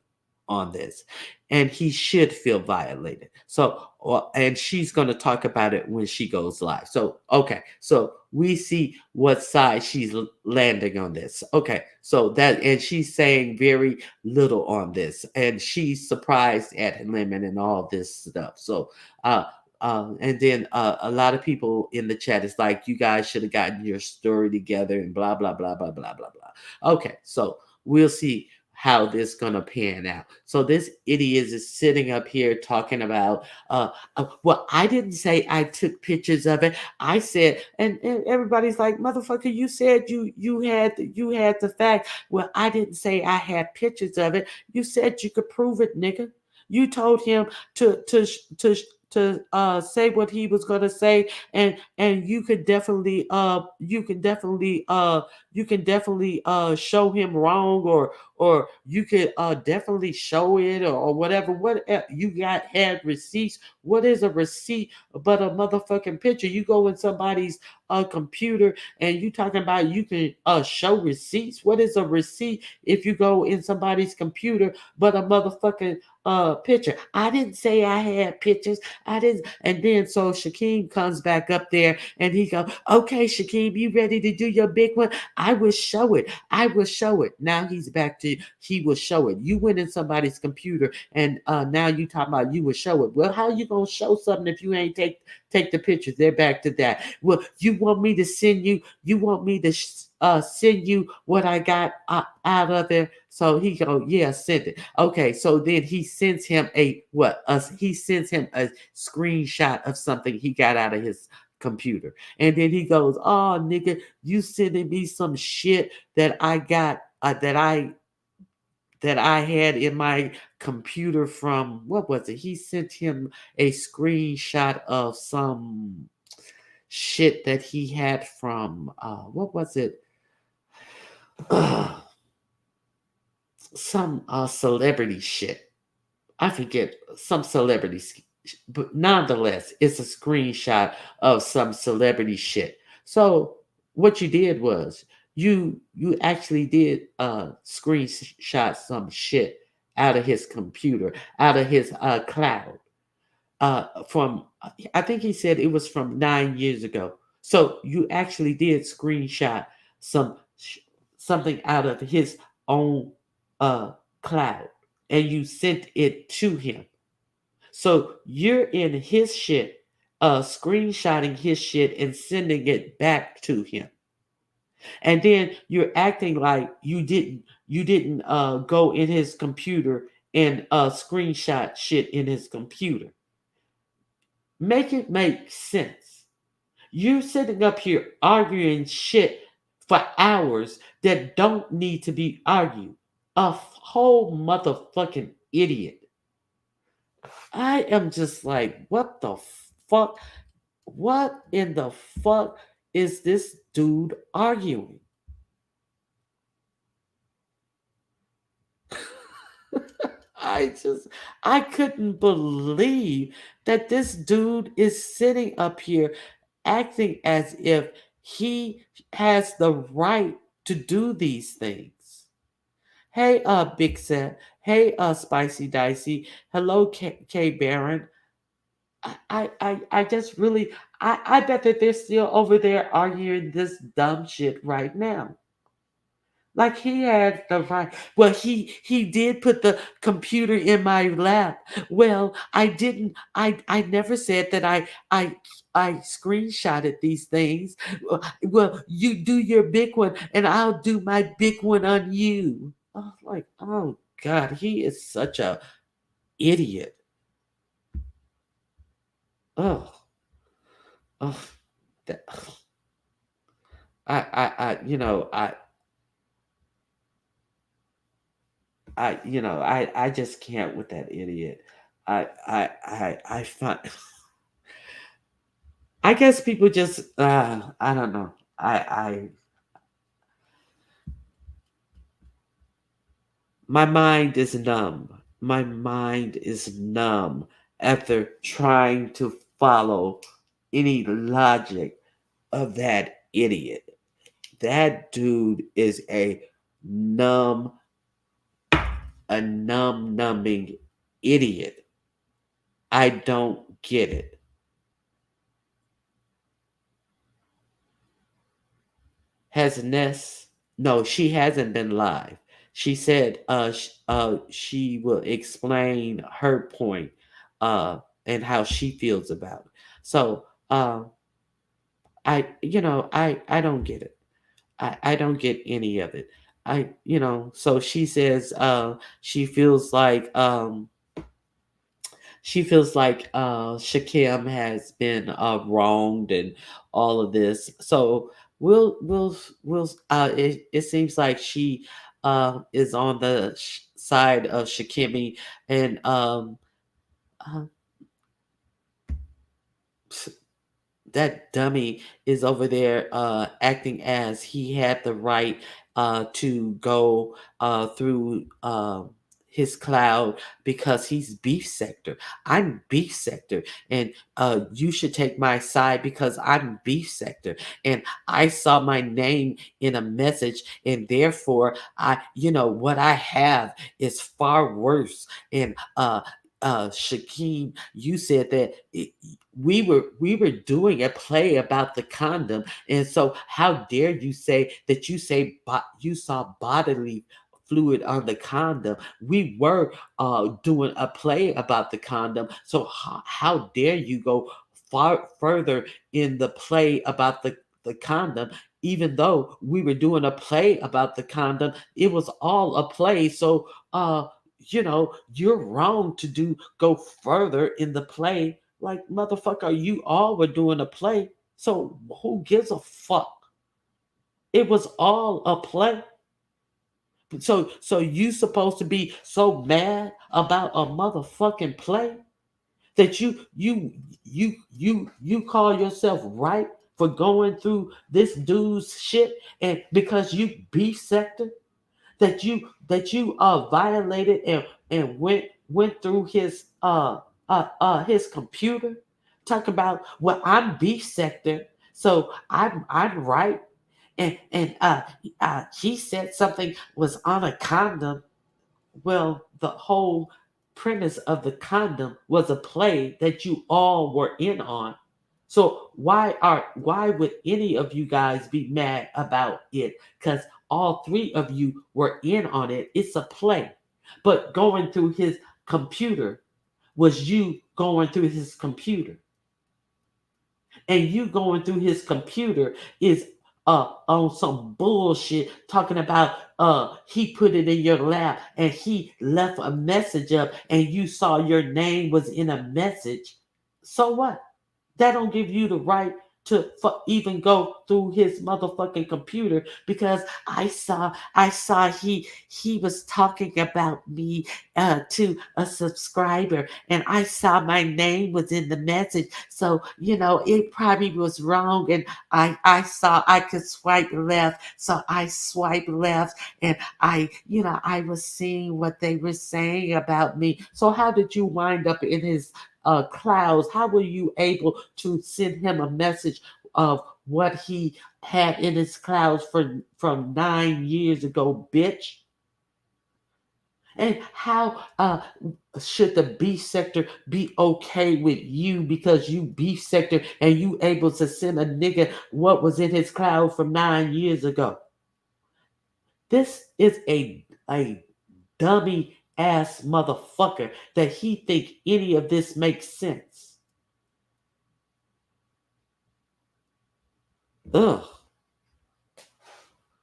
on this, and he should feel violated. So, and she's going to talk about it when she goes live. So, okay, so we see what side she's landing on this. Okay, so that, and she's saying very little on this, and she's surprised at Lemon and all this stuff. So, and then a lot of people in the chat is like, you guys should have gotten your story together and blah, blah, blah, blah, blah, blah, blah. Okay, so we'll see how this gonna pan out. So this idiot is sitting up here talking about, well, I didn't say I took pictures of it. I said, and everybody's like, motherfucker, you said you had the fact. Well, I didn't say I had pictures of it. You said you could prove it, nigga. You told him to say what he was going to say, and you can definitely show him wrong, or you could definitely show it, or whatever. What you got had receipts? What is a receipt but a motherfucking picture? You go in somebody's computer and you talking about you can show receipts. What is a receipt if you go in somebody's computer but a motherfucking picture? I didn't say I had pictures. I didn't. And then so Shakim comes back up there and he goes, okay, Shakim, you ready to do your big one? I will show it. I will show it. Now he's back to he will show it. You went in somebody's computer and now you talking about you will show it. Well, how you gonna show something if you ain't take the pictures? They're back to that. Well, you want me to send you? You want me to send you what I got out of it? So he go, yeah, send it. Okay, so then he sends him he sends him a screenshot of something he got out of his computer. And then he goes, oh nigga, you sending me some shit that I got that I had in my computer from what was it? He sent him a screenshot of some shit that he had from what was it? Some celebrity shit. I forget, some celebrity, but nonetheless, it's a screenshot of some celebrity shit. So what you did was you actually did screenshot some shit out of his computer, out of his cloud, from I think he said it was from 9 years ago. So you actually did screenshot some something out of his own cloud, and you sent it to him. So you're in his shit, screenshotting his shit and sending it back to him. And then you're acting like you didn't go in his computer and screenshot shit in his computer. Make it make sense. You're sitting up here arguing shit for hours that don't need to be argued. A whole motherfucking idiot. I am just like, what the fuck? What in the fuck is this dude arguing? I couldn't believe that this dude is sitting up here acting as if he has the right to do these things. Hey, Big Set. Hey, Spicy Dicey. Hello, K Baron. I just really, I bet that they're still over there arguing this dumb shit right now. Like he had the right. Well, he did put the computer in my lap. Well, I didn't. I never said that I screenshotted these things. Well, you do your big one, and I'll do my big one on you. I was like, oh God, he is such a idiot. Oh, oh, that, you know, I just can't with that idiot. I find. I guess people just I don't know. I my mind is numb. My mind is numb after trying to follow any logic of that idiot. That dude is numb numbing idiot. I don't get it. Has Ness? No, she hasn't been live. She said she will explain her point and how she feels about it. So I don't get it. I don't get any of it. So she says she feels like Shakim has been wronged and all of this. So it seems like she is on the side of Shakimi and uh, that dummy is over there acting as he had the right to go through his cloud because he's beef sector. I'm beef sector, and you should take my side because I'm beef sector. And I saw my name in a message, and therefore, what I have is far worse. And Shakeem, you said that we were doing a play about the condom, and so how dare you say that you saw bodily fluid on the condom? We were doing a play about the condom, so how dare you go far further in the play about the condom? Even though we were doing a play about the condom, it was all a play. So you're wrong to go further in the play. Like, motherfucker, you all were doing a play. So who gives a fuck? It was all a play. So you supposed to be so mad about a motherfucking play that you call yourself right for going through this dude's shit, and because you beef sector that you violated and went through his computer. Talk about, well, I'm beef sector, so I'm right. And he said something was on a condom. Well, the whole premise of the condom was a play that you all were in on. So why would any of you guys be mad about it? Because all three of you were in on it. It's a play. But going through his computer was you going through his computer. And you going through his computer is on some bullshit talking about he put it in your lap and he left a message up and you saw your name was in a message. So what? That don't give you the right to even go through his motherfucking computer, because I saw he was talking about me to a subscriber, and I saw my name was in the message. So it probably was wrong, and I saw I could swipe left, so I swiped left, and I was seeing what they were saying about me. So how did you wind up in his clouds? How were you able to send him a message of what he had in his clouds from 9 years ago, bitch? And how should the beef sector be okay with you because you beef sector and you able to send a nigga what was in his cloud from 9 years ago? This is a dummy ass motherfucker that he think any of this makes sense. Ugh.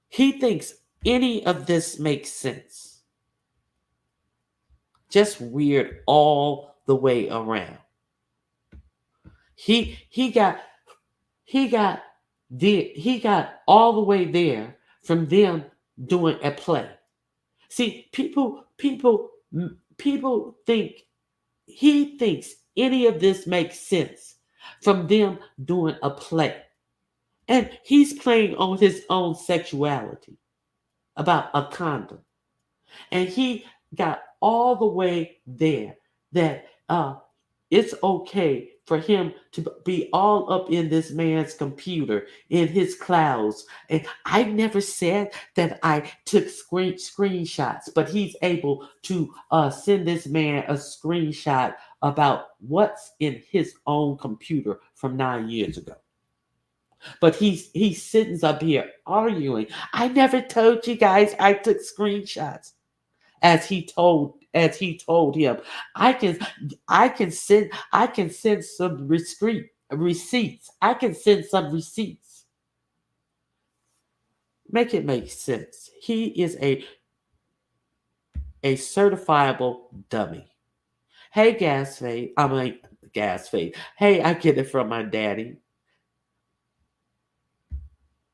He thinks any of this makes sense. Just weird all the way around. He got he got all the way there from them doing a play. See, people think he thinks any of this makes sense from them doing a play. And he's playing on his own sexuality about a condom. And he got all the way there that it's okay for him to be all up in this man's computer, in his clouds. And I never said that I took screenshots, but he's able to send this man a screenshot about what's in his own computer from 9 years ago. But he's sitting up here arguing. I never told you guys I took screenshots. As he told him, I can I can send some receipts. I can send some receipts. Make it make sense. He is a certifiable dummy. Hey, gas fade. I mean, gas fade. Hey, I get it from my daddy.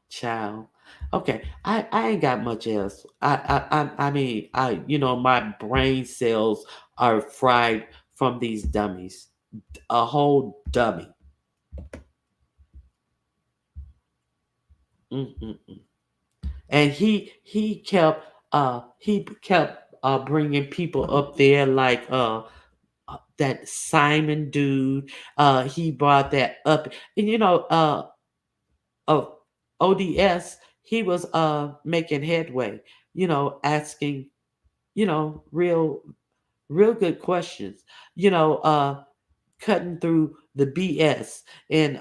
Child. Okay, I ain't got much else. I mean, my brain cells are fried from these dummies. A whole dummy. Mm-mm-mm. And he kept bringing people up there like that Simon dude. He brought that up, and of ODS, he was making headway, asking, real good questions, you know, uh cutting through the BS. And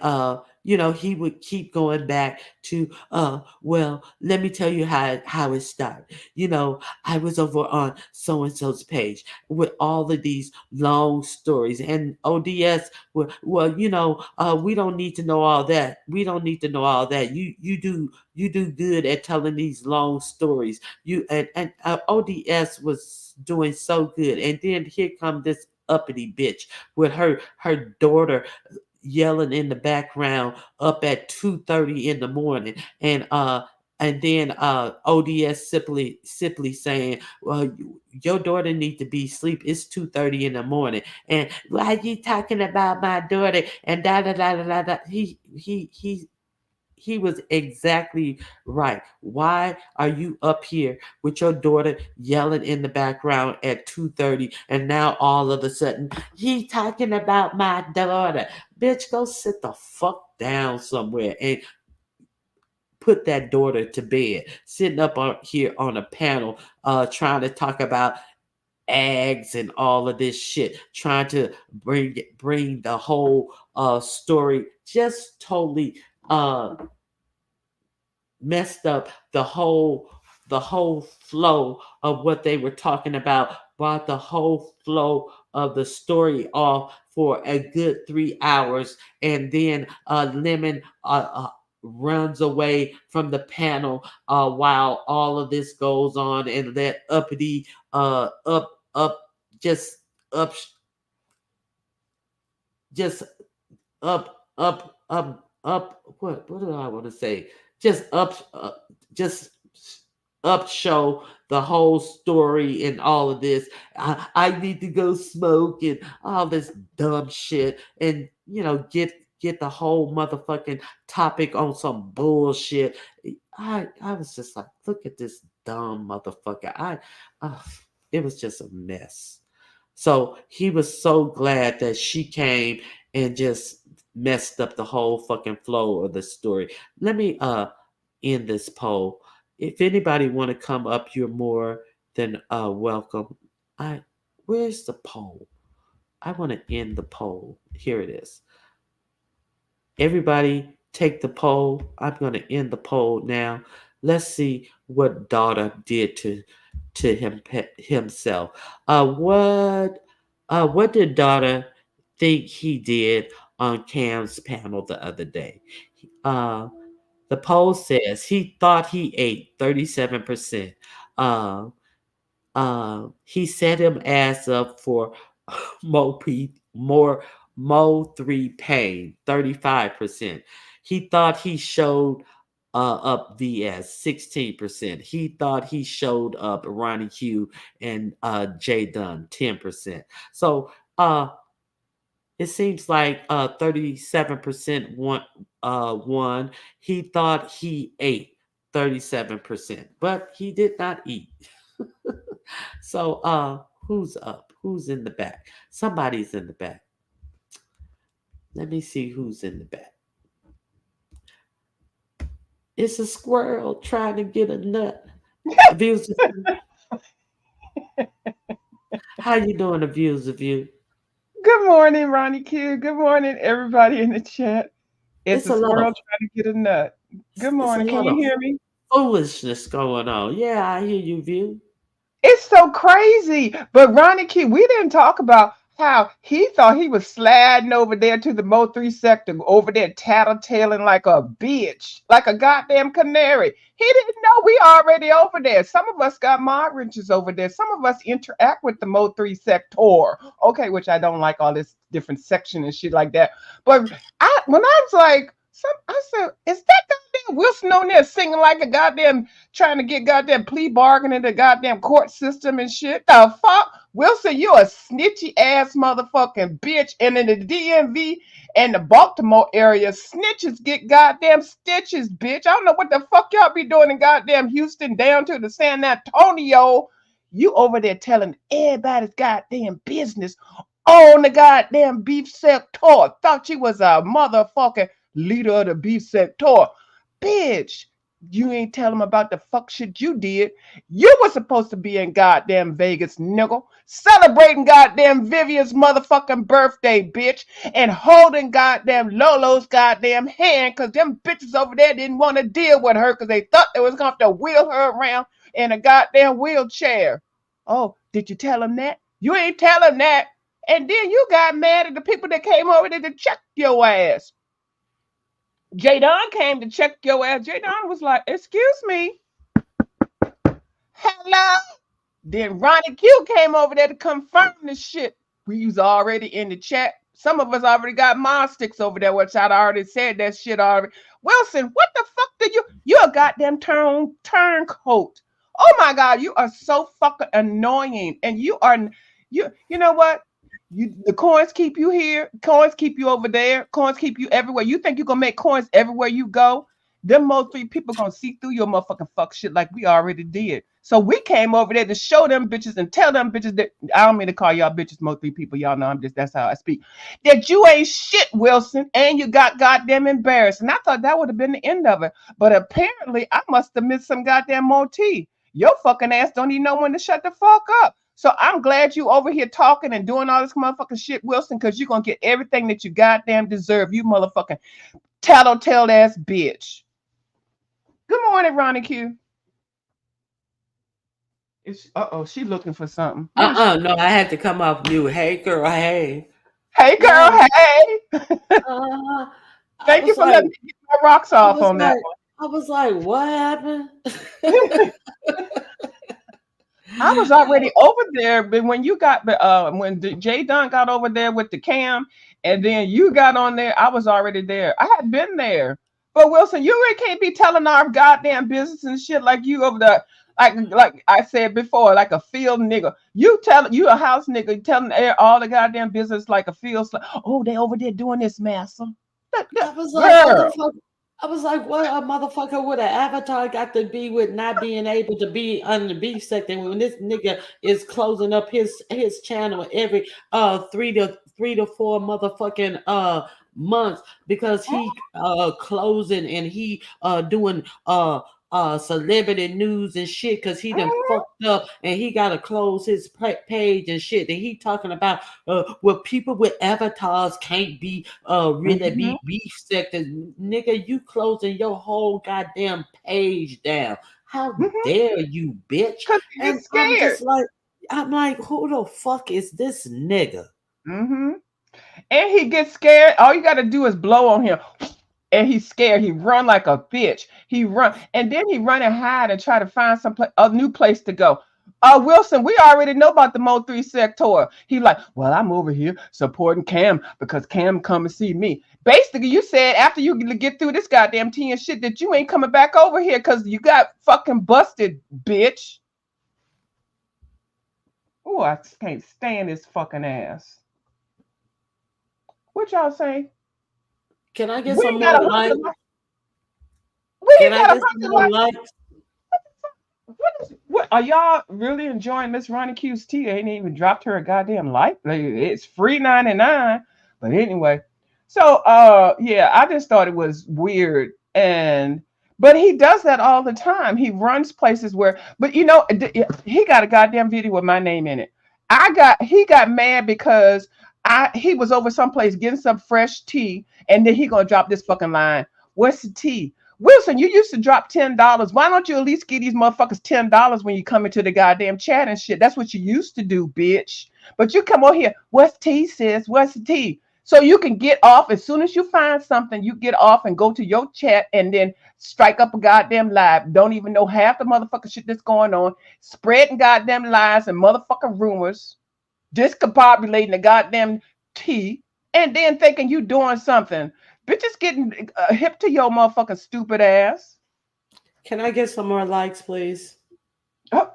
he would keep going back to well, let me tell you how it started. I was over on so and so's page with all of these long stories, and ODS, well, we don't need to know all that. We don't need to know all that. You do good at telling these long stories. And ODS was doing so good, and then here come this uppity bitch with her daughter yelling in the background up at 2:30 in the morning. And then ODS simply saying, well, your daughter need to be asleep. It's 2:30 in the morning. And why you talking about my daughter? And da da da da da da. He was exactly right. Why are you up here with your daughter yelling in the background at 2:30, and now all of a sudden he talking about my daughter? Bitch, go sit the fuck down somewhere and put that daughter to bed. Sitting up on here on a panel trying to talk about eggs and all of this shit, trying to bring the whole story, just totally messed up the whole flow of what they were talking about, brought the whole flow of the story off for a good 3 hours. And then Lemon runs away from the panel while all of this goes on, and that uppity up just up just up. What do I want to say? Just just up show the whole story and all of this. I need to go smoke and all this dumb shit, and get the whole motherfucking topic on some bullshit. I was just like, look at this dumb motherfucker. Uh, it was just a mess. So he was so glad that she came and just messed up the whole fucking flow of the story. Let me end this poll. If anybody want to come up, you're more than welcome. I where's the poll? I want to end the poll. Here it is. Everybody take the poll. I'm going to end the poll now. Let's see what Dawta did to himself. What did Dawta think he did on Cam's panel the other day? Uh, the poll says he thought he ate 37%. Uh, he set him ass up for more Mo3 pain, 35%. He thought he showed up VS, 16%. He thought he showed up Ronnie Q and J Dunn, 10%. So it seems like 37% won. He thought he ate 37%, but he did not eat. So who's up? Who's in the back? Somebody's in the back. Let me see who's in the back. It's a squirrel trying to get a nut. Views of you. How you doing, the views of you? Good morning, Ronnie Q. Good morning, everybody in the chat. It's It's a a lot squirrel of trying to get a nut. Good it's a morning. Can lot you of hear me? foolishness going on. Yeah, I hear you, view. It's so crazy. But Ronnie Q, we didn't talk about how he thought he was sliding over there to the Mo 3 sector, over there tattletaling like a bitch, like a goddamn canary. He didn't know we already over there. Some of us got mod wrenches over there. Some of us interact with the Mo 3 sector. Okay, which I don't like all this different section and shit like that. But when I was like, I said, is that goddamn Wilson on there singing like a goddamn trying to get goddamn plea bargaining the goddamn court system and shit. The fuck? Wilson, you a snitchy ass motherfucking bitch. And in the DMV and the Baltimore area, snitches get goddamn stitches, bitch. I don't know what the fuck y'all be doing in goddamn Houston down to the San Antonio. You over there telling everybody's goddamn business on the goddamn beef sector. Thought you was a motherfucking leader of the beef sector. Bitch, you ain't tell them about the fuck shit you did. You were supposed to be in goddamn Vegas, nigga, celebrating goddamn Vivian's motherfucking birthday, bitch, and holding goddamn Lolo's goddamn hand because them bitches over there didn't want to deal with her because they thought they was going to have to wheel her around in a goddamn wheelchair. Oh, did you tell him that? You ain't tell him that. And then you got mad at the people that came over there to check your ass. Jadon came to check your ass. Jadon was like, excuse me, hello. Then Ronnie Q came over there to confirm this shit. We was already in the chat. Some of us already got mod sticks over there, which I'd already said that shit already. Wilson, what the fuck did you? You're a goddamn turncoat. Oh my god, you are so fucking annoying. And you know what? The coins keep you here, coins keep you over there, coins keep you everywhere. You think you're gonna make coins everywhere you go? Them most three people gonna see through your motherfucking fuck shit like we already did. So we came over there to show them bitches and tell them bitches that I don't mean to call y'all bitches most three people. Y'all know I'm just that's how I speak. That you ain't shit, Wilson, and you got goddamn embarrassed. And I thought that would have been the end of it. But apparently I must have missed some goddamn more tea. Your fucking ass don't even know when to shut the fuck up. So I'm glad you over here talking and doing all this motherfucking shit, Wilson, because you're gonna get everything that you goddamn deserve, you motherfucking tattletale ass bitch. Good morning, Ronnie Q. Uh-oh, she looking for something. What is she? No, I had to come off mute. Hey, girl. Hey. Hey Yeah. girl, hey. Uh, I Thank you was for like, letting me get my rocks I off was on that like, I was like, what happened? one. I was already over there, but when you got when Jay Dunn got over there with the cam, and then you got on there, I was already there. I had been there, but Wilson, you really can't be telling our goddamn business and shit like you over the like I said before, like a field nigga. You a house nigga telling all the goddamn business like a field. Oh, they over there doing this, massa. I was like, what the Girl, fuck? I was like, what a motherfucker with an avatar got to be with not being able to be on the beef section when this nigga is closing up his channel every 3 to 4 motherfucking months because he closing and he doing celebrity news and shit because he done Mhm, fucked up and he gotta close his page and shit. And he talking about well, people with avatars can't be really mhm, be beef sectors. Nigga, you closing your whole goddamn page down. How mhm. dare you, bitch? Because you get And scared. I'm like, who the fuck is this nigga? Hmm. And he gets scared. All you got to do is blow on him. And he's scared. He run like a bitch. He run. And then he run and hide and try to find a new place to go. Wilson, we already know about the Mo 3 sector. He like, well, I'm over here supporting Cam because Cam come and see me. Basically, you said after you get through this goddamn tea and shit that you ain't coming back over here because you got fucking busted, bitch. Oh, I can't stand this fucking ass. What y'all say? Can I get We some ain't more got a likes? hundred. We Can ain't I got a get some hundred more like. likes? What are y'all really enjoying Miss Ronnie Q's tea? They ain't even dropped her a goddamn like. It's free 99. But anyway, so yeah, I just thought it was weird. And but he does that all the time. He runs places where, but you know, he got a goddamn video with my name in it. He got mad because he was over someplace getting some fresh tea, and then he gonna drop this fucking line. What's the tea? Wilson, you used to drop $10. Why don't you at least give these motherfuckers $10 when you come into the goddamn chat and shit? That's what you used to do, bitch. But you come on here, what's tea, sis? What's the tea? So you can get off as soon as you find something, you get off and go to your chat and then strike up a goddamn live. Don't even know half the motherfucking shit that's going on, spreading goddamn lies and motherfucking rumors, discombobulating the goddamn tea, and then thinking you doing something. Bitches getting hip to your motherfucking stupid ass. Can I get some more likes, please? Uh,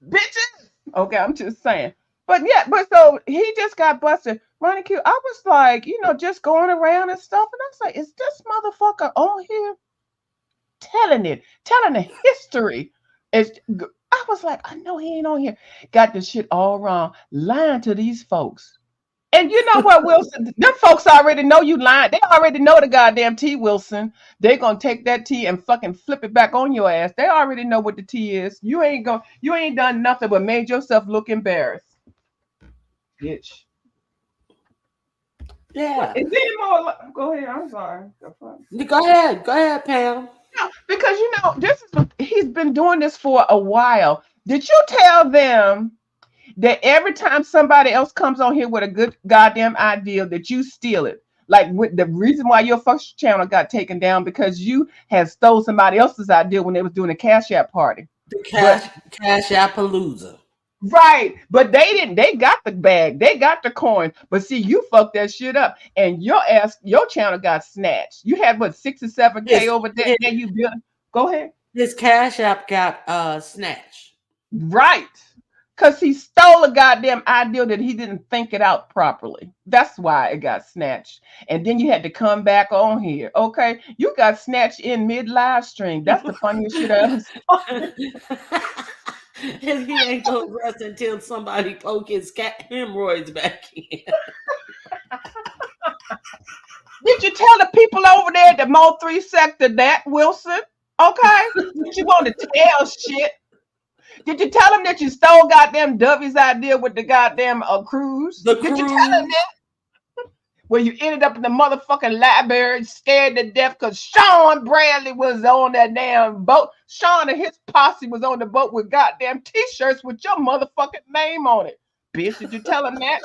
Bitches. Okay, I'm just saying. But yeah, but so he just got busted. Ronnie Q, I was like, just going around and stuff. And I was like, is this motherfucker on here telling the history? I was like, I know he ain't on here. Got this shit all wrong, lying to these folks. And you know what, Wilson? Them folks already know you lying. They already know the goddamn tea, Wilson. They gonna take that tea and fucking flip it back on your ass. They already know what the tea is. You ain't done nothing but made yourself look embarrassed. Bitch. What Yeah. is there more? Go ahead. I'm sorry. Go ahead, Pam. No, because he's been doing this for a while. Did you tell them that every time somebody else comes on here with a good goddamn idea that you steal it? Like with the reason why your first channel got taken down because you had stole somebody else's idea when they was doing a Cash App party. The But Cash Appalooza. right, but they didn't. They got the bag. They got the coin. But see, you fucked that shit up, and your channel got snatched. You had what 6 or 7K His over there. his, Yeah, you built. Go ahead. his Cash App got snatched. Right. Because he stole a goddamn idea that he didn't think it out properly. That's why it got snatched. And then you had to come back on here. Okay. You got snatched in mid live stream. That's the funniest shit I ever saw. And he ain't gonna rest until somebody poke his hemorrhoids back in. Did you tell the people over there at the Mo 3 sector that, Wilson? Okay. Did you want to tell shit? Did you tell him that you stole goddamn Dovey's idea with the goddamn cruise? The Did you tell him cruise. that? Where you ended up in the motherfucking library scared to death because Sean Bradley was on that damn boat. Sean and his posse was on the boat with goddamn t-shirts with your motherfucking name on it. Bitch, did you tell him that?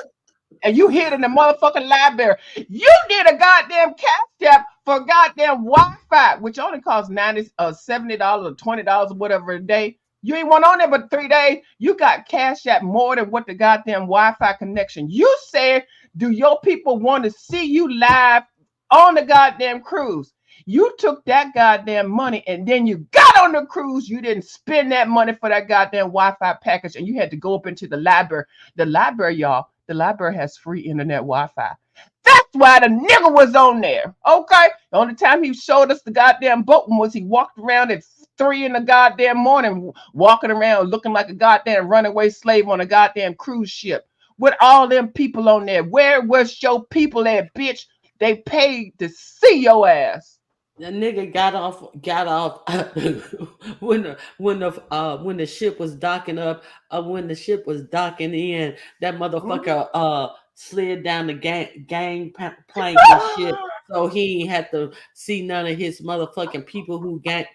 And you hid in the motherfucking library. You did a goddamn cash app for goddamn Wi-Fi, which only costs $70 or $20 or whatever a day. You ain't went on there but 3 days. You got cash app more than what the goddamn Wi-Fi connection. You said, do your people want to see you live on the goddamn cruise? You took that goddamn money and then you got on the cruise. You didn't spend that money for that goddamn Wi-Fi package and you had to go up into the library. The library, y'all, the library has free internet Wi-Fi. That's why the nigga was on there. Okay. The only time he showed us the goddamn boat was he walked around at 3 in the goddamn morning, walking around looking like a goddamn runaway slave on a goddamn cruise ship with all them people on there. Where was your people at, bitch? They paid to see your ass. the nigga got off when the ship was docking up, when the ship was docking in, that Mhm. motherfucker slid down the plank and shit, so he ain't had to see none of his motherfucking people who got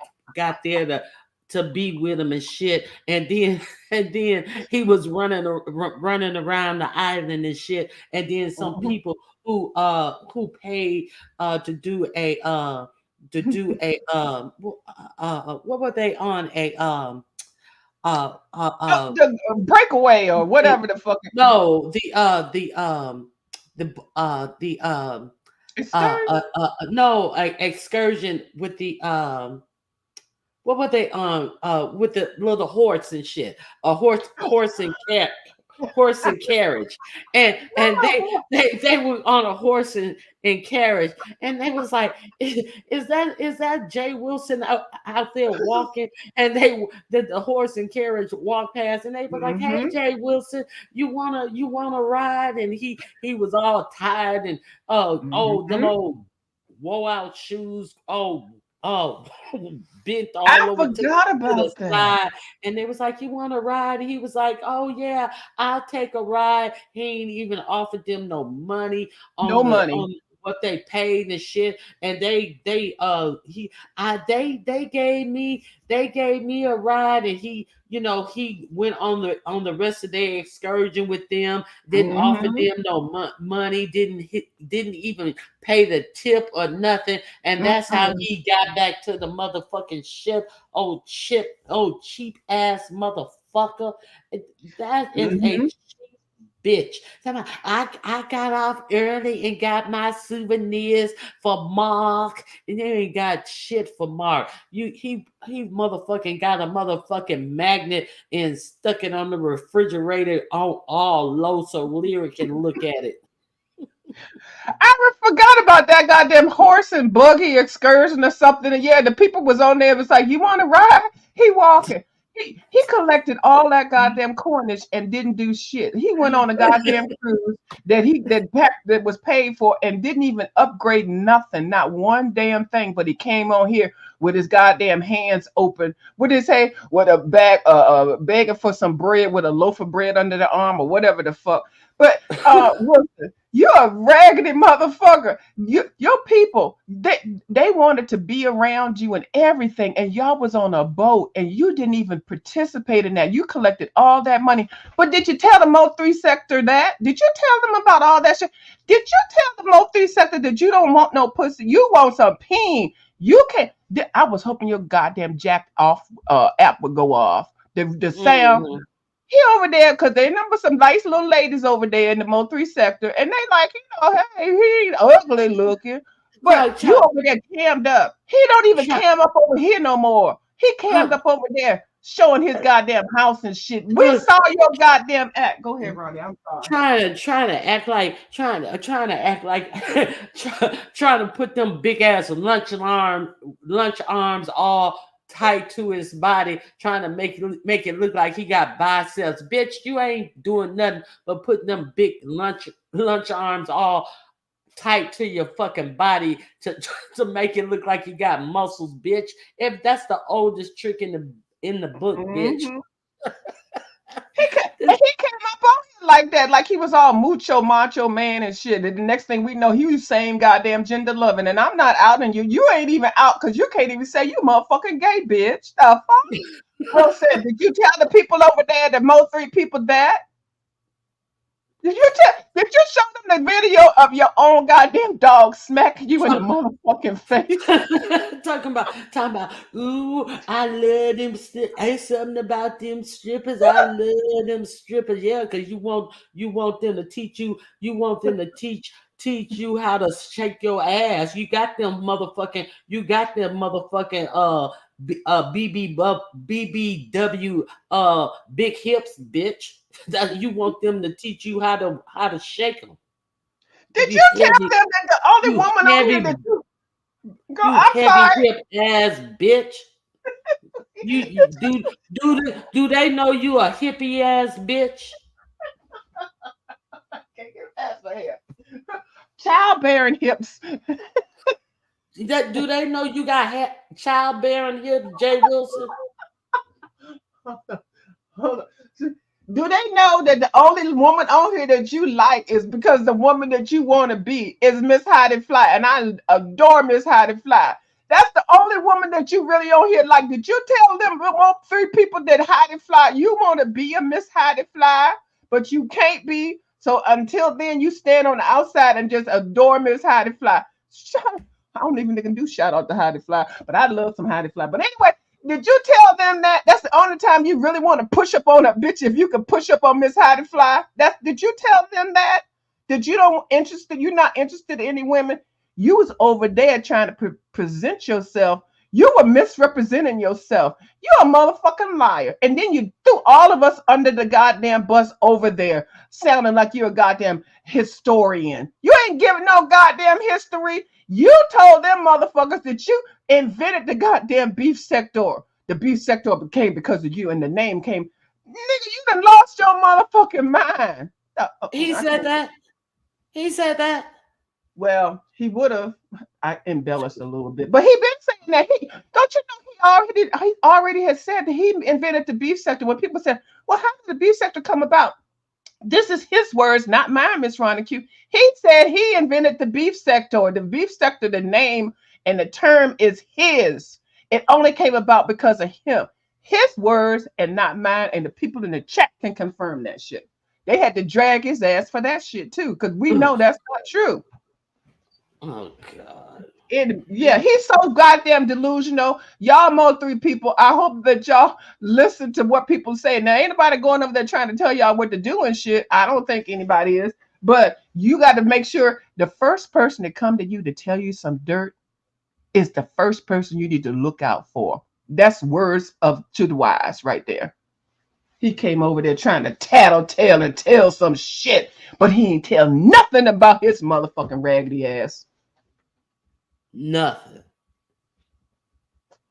there to be with him and shit, and then and then he was running around the island and shit, and then some Mhm. people who paid to do what were they on a The breakaway or whatever the fuck. no the no excursion with the what were they on with the little horse and shit, a horse and carriage, and they were on a horse and carriage, and they was like, is that Jay Wilson out there walking, and the horse and carriage walked past, and they was like, hey Mhm. Jay Wilson, you wanna ride, and he was all tired, and them Mhm. old woe out shoes, oh bent I all over forgot to the about that. side, and they was like, "You want to ride?" And he was like, "Oh yeah, I'll take a ride." He ain't even offered them no money No money. on what they paid and shit. And they gave me a ride, and he went on the rest of their excursion with them. Didn't offer Mhm. them no money. Didn't even pay the tip or nothing. And that's how Mm-mm. he got back to the motherfucking ship. Oh cheap ass motherfucker. That is a Mhm. cheap bitch. I got off early and got my souvenirs for Mark, and you ain't got shit for Mark. He motherfucking got a motherfucking magnet and stuck it on the refrigerator on all low so Lyric can look at it. Forgot about that goddamn horse and buggy excursion or something. And yeah, the people was on there. It was like, you want to ride? He walking. He collected all that goddamn coinage and didn't do shit. He went on a goddamn cruise that was paid for and didn't even upgrade nothing, not one damn thing. But he came on here with his goddamn hands open. What did he say? With a bag, begging for some bread with a loaf of bread under the arm or whatever the fuck. But Wilson, you're a raggedy motherfucker. Your people, they wanted to be around you and everything, and y'all was on a boat, and you didn't even participate in that. You collected all that money, but did you tell the Mo3 sector that? Did you tell them about all that shit? Did you tell the Mo3 sector that you don't want no pussy? You want some peen? You can't. I was hoping your goddamn jacked off app would go off. The sound Mhm. he over there because they number some nice little ladies over there in the Mo3 sector, and they like, hey, he ain't ugly looking, but Child, you child, over there cammed up. He don't even child, cam up over here no more. He cammed uh, up over there showing his goddamn house and shit. We uh, saw your goddamn act. Go ahead, Ronnie. I'm sorry. trying to act like trying to put them big ass lunch arms all tight to his body, trying to make it look like he got biceps. Bitch, you ain't doing nothing but putting them big lunch arms all tight to your fucking body to make it look like you got muscles, bitch. If that's the oldest trick in the book, bitch. Mm-hmm. He came up on here like that, like he was all mucho macho man and shit. And the next thing we know, he was same goddamn gender loving. And I'm not outing you. You ain't even out because you can't even say you motherfucking gay, bitch. The fuck? Bro said, did you tell the people over there that Mo3 people that? Did you show them the video of your own goddamn dog smacking you in the motherfucking face? talking about, ooh, I love them. Ain't something about them strippers. I love them strippers. Yeah, because you want them to teach you. You want them to teach you how to shake your ass. You got them motherfucking BBW big hips, bitch. That you want them to teach you how to shake them. Did You you heavy, tell them that the only you woman on here heavy that you go? You I'm heavy sorry. hip ass bitch. Do they know you a hippie ass bitch? Can't get past my hair. Childbearing hips. Do they know you got childbearing hips, Jay Wilson? Hold on. Do they know that the only woman on here that you like is because the woman that you want to be is Miss Heidi Fly? And I adore Miss Heidi Fly. That's the only woman that you really on here like. Did you tell them three people that Heidi Fly, you want to be a Miss Heidi Fly, but you can't be? So until then, you stand on the outside and just adore Miss Heidi Fly. I don't even think I can do shout out to Heidi Fly, but I love some Heidi Fly. But anyway, did you tell them that that's the only time you really want to push up on a bitch if you can push up on Miss Heidi Fly? That did you tell them that? Did you don't interested? You're not interested in any women. You was over there trying to present yourself. You were misrepresenting yourself. You're a motherfucking liar. And then you threw all of us under the goddamn bus over there, sounding like you're a goddamn historian. You ain't giving no goddamn history. You told them motherfuckers that you invented the goddamn beef sector. The beef sector became because of you, and the name came. Nigga, you done lost your motherfucking mind. He said that. He said that. Well, he would have. I embellished a little bit, but he been saying that. He don't you know he already has said that he invented the beef sector. When people said, "Well, how did the beef sector come about?" This is his words, not mine, Miss Ronica. He said he invented the beef sector. The beef sector, the name and the term is his. It only came about because of him. His words and not mine. And the people in the chat can confirm that shit. They had to drag his ass for that shit too, because we know that's not true. Oh God. Yeah, he's so goddamn delusional. Y'all Mo 3 people, I hope that y'all listen to what people say. Now, ain't nobody going over there trying to tell y'all what to do and shit. I don't think anybody is. But you got to make sure the first person to come to you to tell you some dirt is the first person you need to look out for. That's words of to the wise right there. He came over there trying to tattletale and tell some shit, but he ain't tell nothing about his motherfucking raggedy ass. Nothing.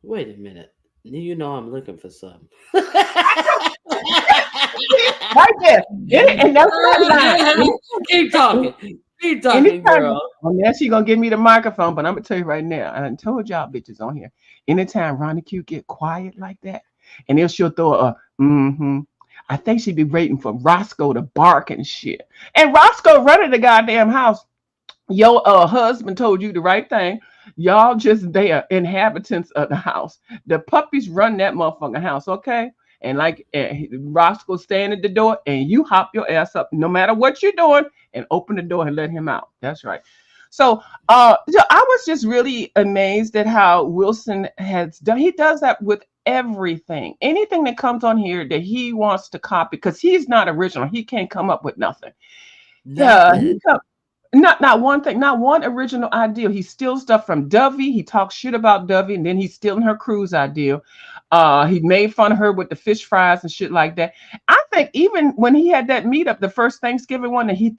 Wait a minute. You know I'm looking for something. Right there. And that's that line. Keep talking. Keep talking, girl. Well, now she gonna give me the microphone, but I'm gonna tell you right now. I told y'all bitches on here. Anytime Ronnie Q get quiet like that, and then she'll throw a I think she'd be waiting for Roscoe to bark and shit. And Roscoe running the goddamn house. Your husband told you the right thing. Y'all just there, inhabitants of the house. The puppies run that motherfucking house, okay? And like Roscoe stand at the door, and you hop your ass up, no matter what you're doing, and open the door and let him out. That's right. So I was just really amazed at how Wilson has done. He does that with everything. Anything that comes on here that he wants to copy, because he's not original. He can't come up with nothing. Yeah, not one thing, not one original idea. He steals stuff from Dovey. He talks shit about Dovey, and then he's stealing her cruise idea. He made fun of her with the fish fries and shit like that. I think even when he had that meetup, the first Thanksgiving one that he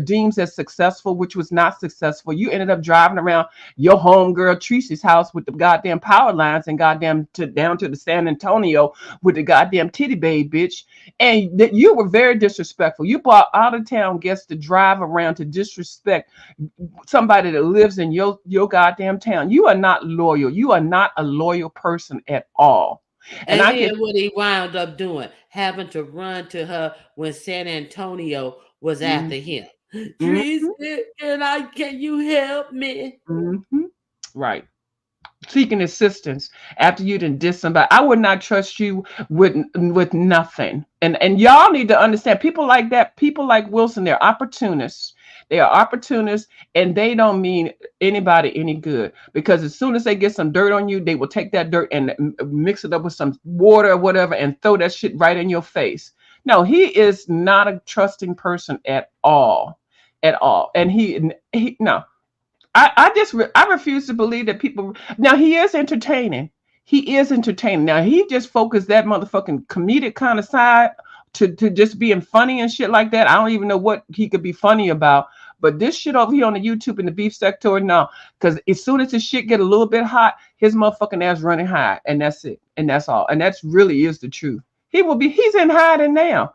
deems as successful, which was not successful, you ended up driving around your homegirl Tracy's house with the goddamn power lines and goddamn down to the San Antonio with the goddamn titty babe bitch. And that you were very disrespectful. You brought out of town guests to drive around to disrespect somebody that lives in your goddamn town. You are not loyal. You are not a loyal person at all. And I get what he wound up doing, having to run to her when San Antonio was after him. Tracy, can you help me? Right. Seeking assistance after you done diss somebody. I would not trust you with nothing. And y'all need to understand, people like that, people like Wilson, they're opportunists. They are opportunists, and they don't mean anybody any good, because as soon as they get some dirt on you, they will take that dirt and mix it up with some water or whatever and throw that shit right in your face. No, he is not a trusting person at all. And he no. I refuse to believe that people. Now he is entertaining. He is entertaining. Now he just focused that motherfucking comedic kind of side to just being funny and shit like that. I don't even know what he could be funny about. But this shit over here on the YouTube in the beef sector, no. Because as soon as his shit get a little bit hot, his motherfucking ass running high. And that's it. And that's all. And that's really is the truth. He's in hiding now.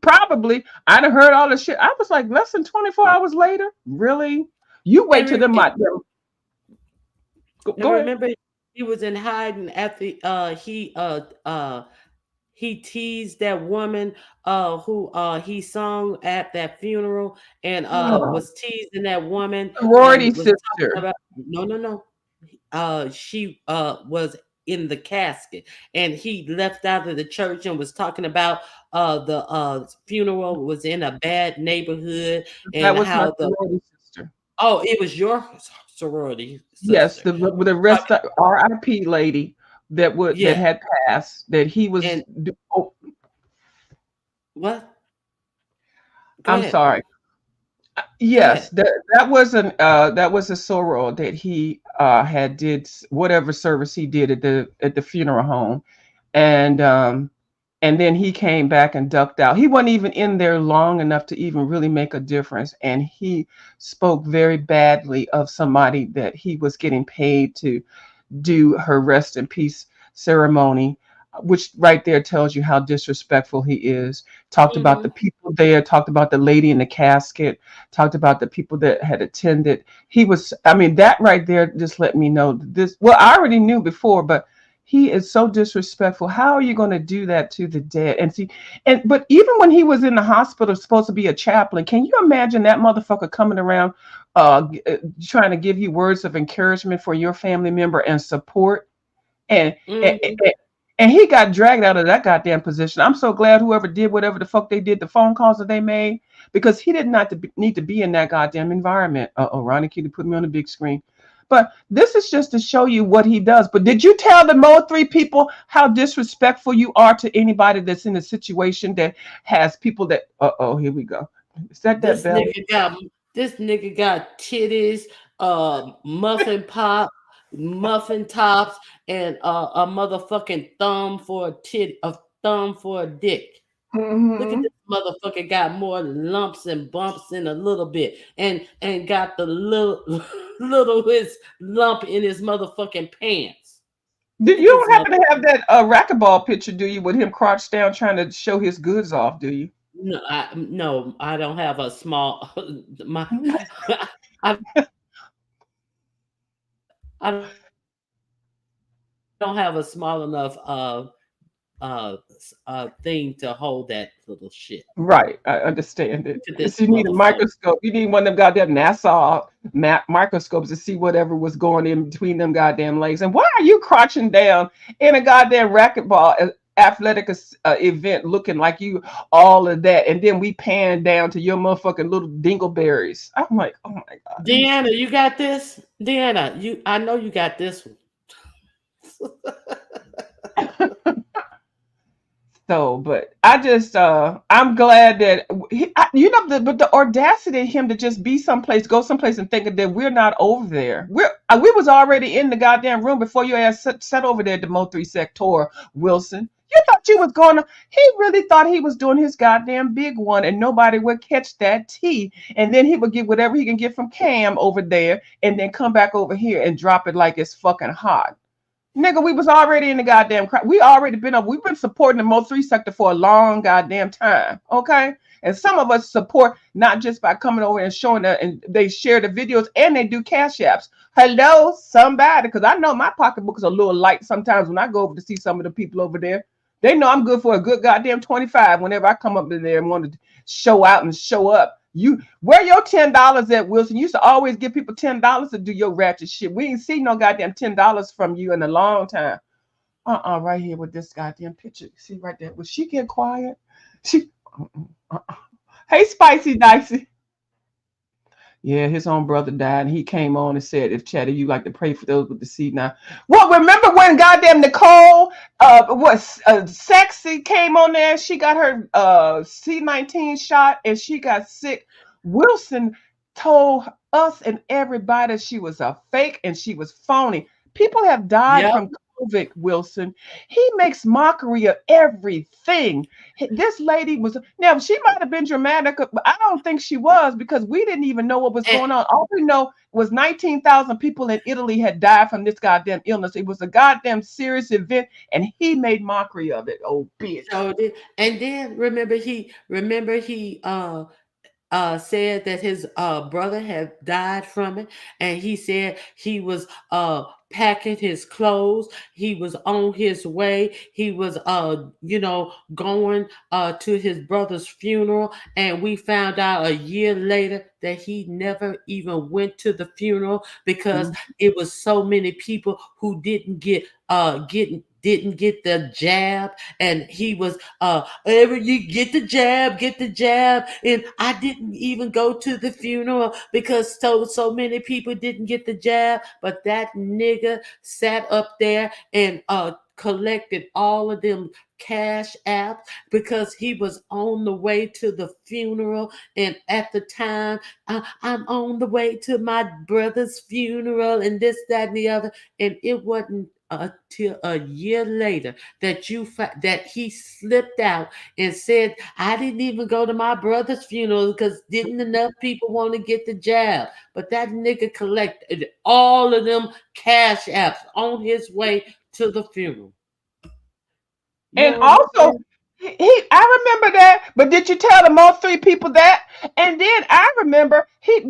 Probably. I done heard all this shit. I was like, less than 24 hours later? Really? You wait till them. Now Go ahead. remember, he was in hiding at the he teased that woman who he sung at that funeral, and Oh, was teasing that woman sorority and was talking sister. about, no, she was in the casket, and he left out of the church and was talking about the funeral was in a bad neighborhood, That and was my how the sorority sister. oh, it was your sorority Yes, sister. the rest of RIP lady that Yeah, had passed, that he was. and Oh, what? Go I'm ahead. sorry. Go Yes, ahead. that was a soror that he had did whatever service he did at the funeral home, and and then he came back and ducked out. He wasn't even in there long enough to even really make a difference, and he spoke very badly of somebody that he was getting paid to do her rest in peace ceremony, which right there tells you how disrespectful he is. Talked about the Mhm. people there, talked about the lady in the casket, talked about the people that had attended. He was, I mean, that right there just let me know that this, well, I already knew before, but he is so disrespectful. How are you going to do that to the dead? And see, and but even when he was in the hospital, supposed to be a chaplain, can you imagine that motherfucker coming around trying to give you words of encouragement for your family member and support, and and, Mhm. and and he got dragged out of that goddamn position. I'm so glad whoever did whatever the fuck they did, the phone calls that they made, because he did not need to be in that goddamn environment. Oh, Ronnie Kitty put me on the big screen. But this is just to show you what he does. But did you tell the Mo three people how disrespectful you are to anybody that's in a situation that has people that? Oh, here we go. Is that This bell? nigga got this nigga got titties, muffin pop, muffin tops, and a motherfucking thumb for a thumb for a dick. Look at Hmm. this motherfucker, got more lumps and bumps in a little bit, and got the little littlest lump in his motherfucking pants. Look You at this don't mother. happen to have that racquetball picture, do you, with him crouched down trying to show his goods off, do you? No, I don't have a small my I I don't have a small enough thing to hold that little shit. Right, I understand it. Look at this Because you need a motherfucker. microscope. You need one of them goddamn NASA microscopes to see whatever was going in between them goddamn legs. And why are you crouching down in a goddamn racquetball athletic event looking like you all of that? And then we pan down to your motherfucking little dingleberries. I'm like, oh my God, let me Deanna, see. you got this? Deanna, I know you got this one. So, but I just, I'm glad that but the audacity of him to just be someplace, go someplace, and think that we're not over there. We was already in the goddamn room before you ass sat over there at the Mo three sector, Wilson. You thought you was going to. He really thought he was doing his goddamn big one, and nobody would catch that tea. And then he would get whatever he can get from Cam over there, and then come back over here and drop it like it's fucking hot. Nigga, we was already in the goddamn crowd. We already been up. We've been supporting the Mo 3 sector for a long goddamn time. Okay. And some of us support not just by coming over and showing that, and they share the videos and they do cash apps. Hello, somebody. Because I know my pocketbook is a little light sometimes when I go over to see some of the people over there. They know I'm good for a good goddamn 25 whenever I come up in there and want to show out and show up. You where your $10 at, Wilson? You used to always give people $10 to do your ratchet shit. We ain't seen no goddamn $10 from you in a long time. Right here with this goddamn picture. See right there. Was she get quiet? She. Uh-uh. Hey, Spicy Dicey. Yeah, his own brother died, and he came on and said, "If Chatty, you like to pray for those with the seed now." Well, remember when goddamn Nicole, sexy came on there? She got her C-19 shot, and she got sick. Wilson told us and everybody she was a fake and she was phony. People have died Yep. from COVID. Wilson, he makes mockery of everything. This lady was now she might have been dramatic, but I don't think she was because we didn't even know what was And going on. All we know was 19,000 people in Italy had died from this goddamn illness. It was a goddamn serious event, and he made mockery of it. Oh, bitch. showed it. And then remember he said that his brother had died from it, and he said he was packing his clothes. He was on his way. He was going to his brother's funeral, and we found out a year later that he never even went to the funeral because Mm. it was so many people who didn't get the jab, and he was ever you get the jab, and I didn't even go to the funeral because so many people didn't get the jab, but that nigga sat up there and collected all of them cash apps because he was on the way to the funeral, and at the time, I'm on the way to my brother's funeral, and this, that, and the other, and it wasn't until a year later that that he slipped out and said, I didn't even go to my brother's funeral because didn't enough people want to get the jab. But that nigga collected all of them cash apps on his way to the funeral. You And don't also, understand? I remember that. But did you tell the most three people that? And then I remember he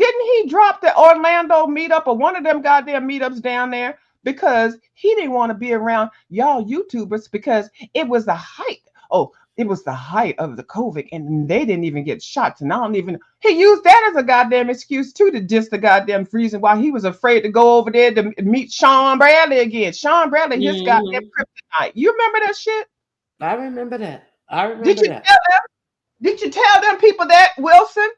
drop the Orlando meetup or one of them goddamn meetups down there because he didn't want to be around y'all YouTubers because it was the height. Oh, it was the height of the COVID, and they didn't even get shots. And I don't even. He used that as a goddamn excuse too to just the goddamn reason why he was afraid to go over there to meet Sean Bradley again. Sean Bradley, his goddamn Hmm. kryptonite. You remember that shit? I remember that. I Did remember you that. tell did you tell them people that, Wilson?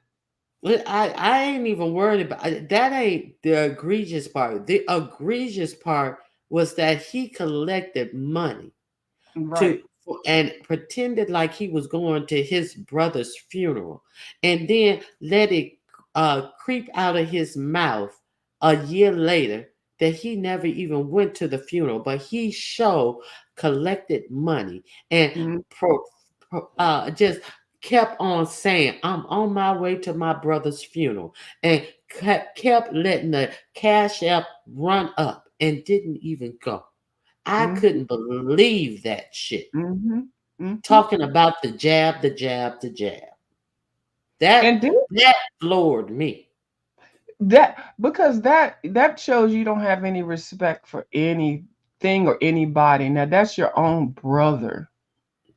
I ain't even worried about that. Ain't the egregious part. The egregious part was that he collected money Right. to and pretended like he was going to his brother's funeral, and then let it creep out of his mouth a year later that he never even went to the funeral, but he showed collected money and Mm, just kept on saying, I'm on my way to my brother's funeral, and kept letting the cash app run up and didn't even go. I mhm, couldn't believe that shit. mhm, mhm. Talking about the jab, the jab, the jab. That And then that floored me. that because that shows you don't have any respect for anything or anybody. Now that's your own brother.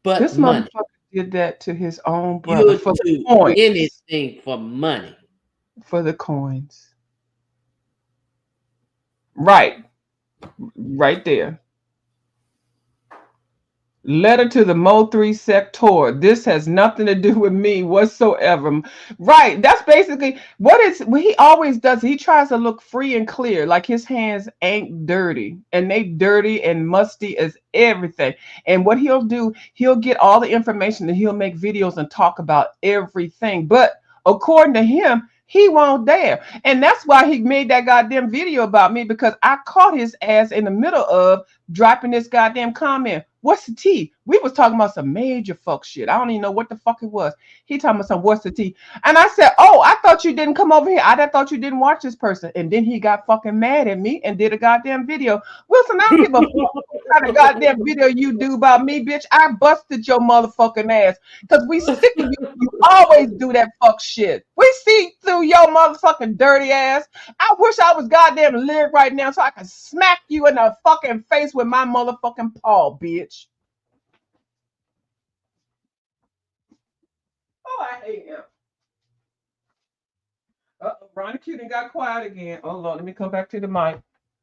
But This money. motherfucker did that to his own brother You'll for the do coins. anything for money. For the coins. Right. Right there. Letter to the Mo3 sector. This has nothing to do with me whatsoever. Right. That's basically what he always does. He tries to look free and clear, like his hands ain't dirty. And they dirty and musty as everything. And what he'll do, he'll get all the information and he'll make videos and talk about everything. But according to him, he won't dare. And that's why he made that goddamn video about me because I caught his ass in the middle of dropping this goddamn comment. What's the tea? We was talking about some major fuck shit. I don't even know what the fuck it was. He talking about some what's the tea? And I said, oh, I thought you didn't come over here. I thought you didn't watch this person. And then he got fucking mad at me and did a goddamn video. Wilson, I don't give a fuck what kind of goddamn video you do about me, bitch. I busted your motherfucking ass. Cause we sick of you. You always do that fuck shit. We see through your motherfucking dirty ass. I wish I was goddamn live right now so I could smack you in the fucking face with my motherfucking paw, bitch. Oh, I hate him. Ronnie Cutie got quiet again. Oh Lord, let me come back to the mic.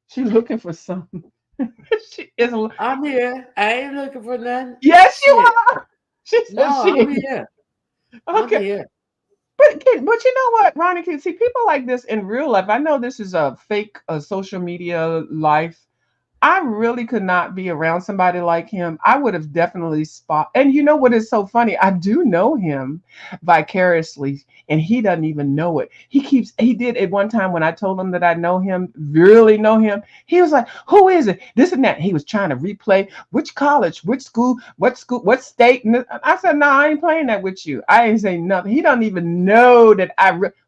She's looking for something. She is. I'm here. I ain't looking for nothing. Yes, you Shit. are. She said No, she. I'm here. I'm Okay, here. but you know what, Ronnie? Can see people like this in real life. I know this is a fake social media life. I really could not be around somebody like him. I would have definitely spot. And you know what is so funny? I do know him vicariously, and he doesn't even know it. He did at one time when I told him that I know him, really know him. He was like, "Who is it? This and that." He was trying to replay which college, which school, what state. And I said, "No, I ain't playing that with you. I ain't saying nothing." He don't even know that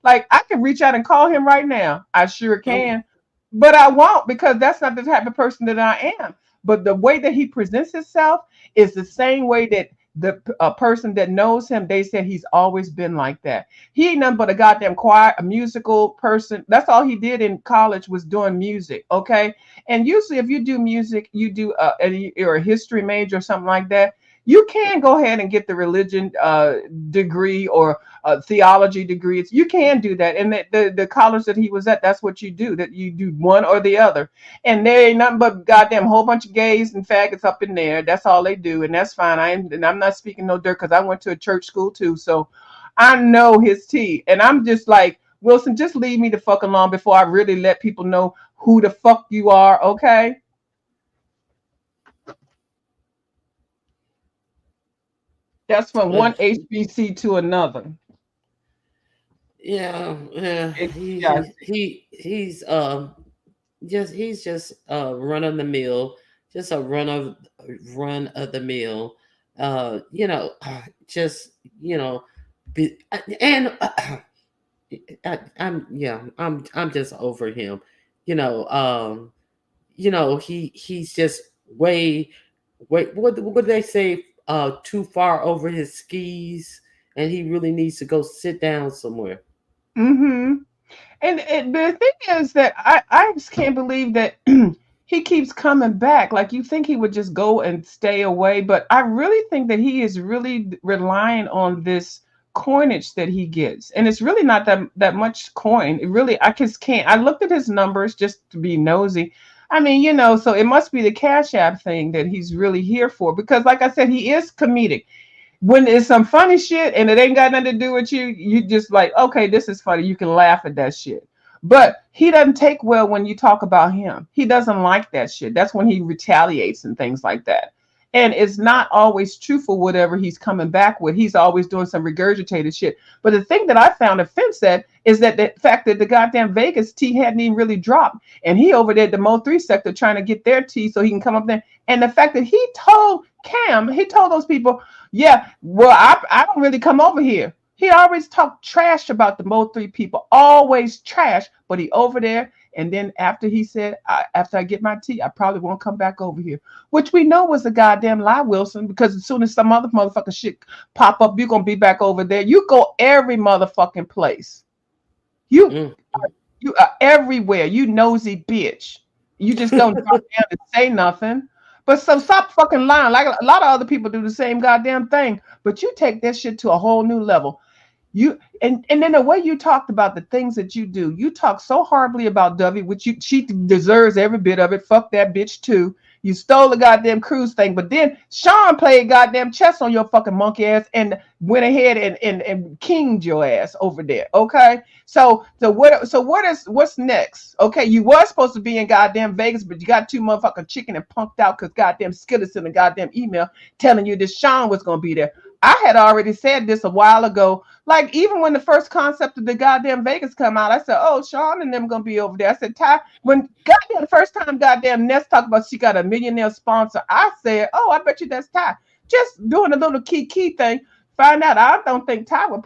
like. I can reach out and call him right now. I sure Mm, can, but I won't because that's not the type of person that I am. But the way that he presents himself is the same way that the person that knows him, they said he's always been like that. He ain't nothing but a goddamn choir, a musical person. That's all he did in college was doing music. Okay, and usually if you do music, you do and you're a history major or something like that. You can go ahead and get the religion degree or theology degrees. You can do that. And the college that he was at, that's what you do. That you do one or the other. And there ain't nothing but goddamn whole bunch of gays and faggots up in there. That's all they do, and that's fine. I'm not speaking no dirt because I went to a church school too, so I know his tea. And I'm just like, Wilson, just leave me the fuck alone before I really let people know who the fuck you are. Okay, that's from Uh, one HBC to another. yeah, yeah. It's He just he he he's he's just run of the mill, just a run of the mill. Just you know, and I'm just over him. You know, he's just way what would they say? Too far over his skis, and he really needs to go sit down somewhere. mm-hmm. And the thing is that I just can't believe that he keeps coming back. Like you think he would just go and stay away, but I really think that he is really relying on this coinage that he gets, and it's really not that much coin. It really, I just can't. I looked at his numbers just to be nosy. I mean, so it must be the Cash App thing that he's really here for, because, like I said, he is comedic. When it's some funny shit and it ain't got nothing to do with you, you just like, okay, this is funny. You can laugh at that shit. But he doesn't take well when you talk about him. He doesn't like that shit. That's when he retaliates and things like that. And it's not always truthful, whatever he's coming back with. He's always doing some regurgitated shit. But the thing that I found offense at is that the fact that the goddamn Vegas tea hadn't even really dropped. And he over there at the Mo 3 sector trying to get their tea so he can come up there. And the fact that he told those people, yeah, well, I don't really come over here. He always talked trash about the Mo 3 people, always trash, but he over there. And then after he said, after I get my tea, I probably won't come back over here, which we know was a goddamn lie, Wilson, because as soon as some other motherfucking shit pop up, you're going to be back over there. You go every motherfucking place. You, Mm. you are everywhere. You nosy bitch. You just don't drop down and say nothing. But so stop fucking lying. Like a lot of other people do the same goddamn thing. But you take that shit to a whole new level. And then the way you talked about the things that you talk so horribly about Dovey, which she deserves every bit of it. Fuck that bitch too. You stole the goddamn cruise thing, but then Sean played goddamn chess on your fucking monkey ass and went ahead and kinged your ass over there. Okay, what's next? Okay, you was supposed to be in goddamn Vegas, but you got too motherfucking chicken and punked out because goddamn Skillet sent a goddamn email telling you that Sean was gonna be there. I had already said this a while ago. Like even when the first concept of the goddamn Vegas come out, I said, "Oh, Sean and them gonna be over there." I said, "Ty." When goddamn the first time goddamn Ness talked about she got a millionaire sponsor, I said, "Oh, I bet you that's Ty." Just doing a little key thing. Find out. I don't think Ty would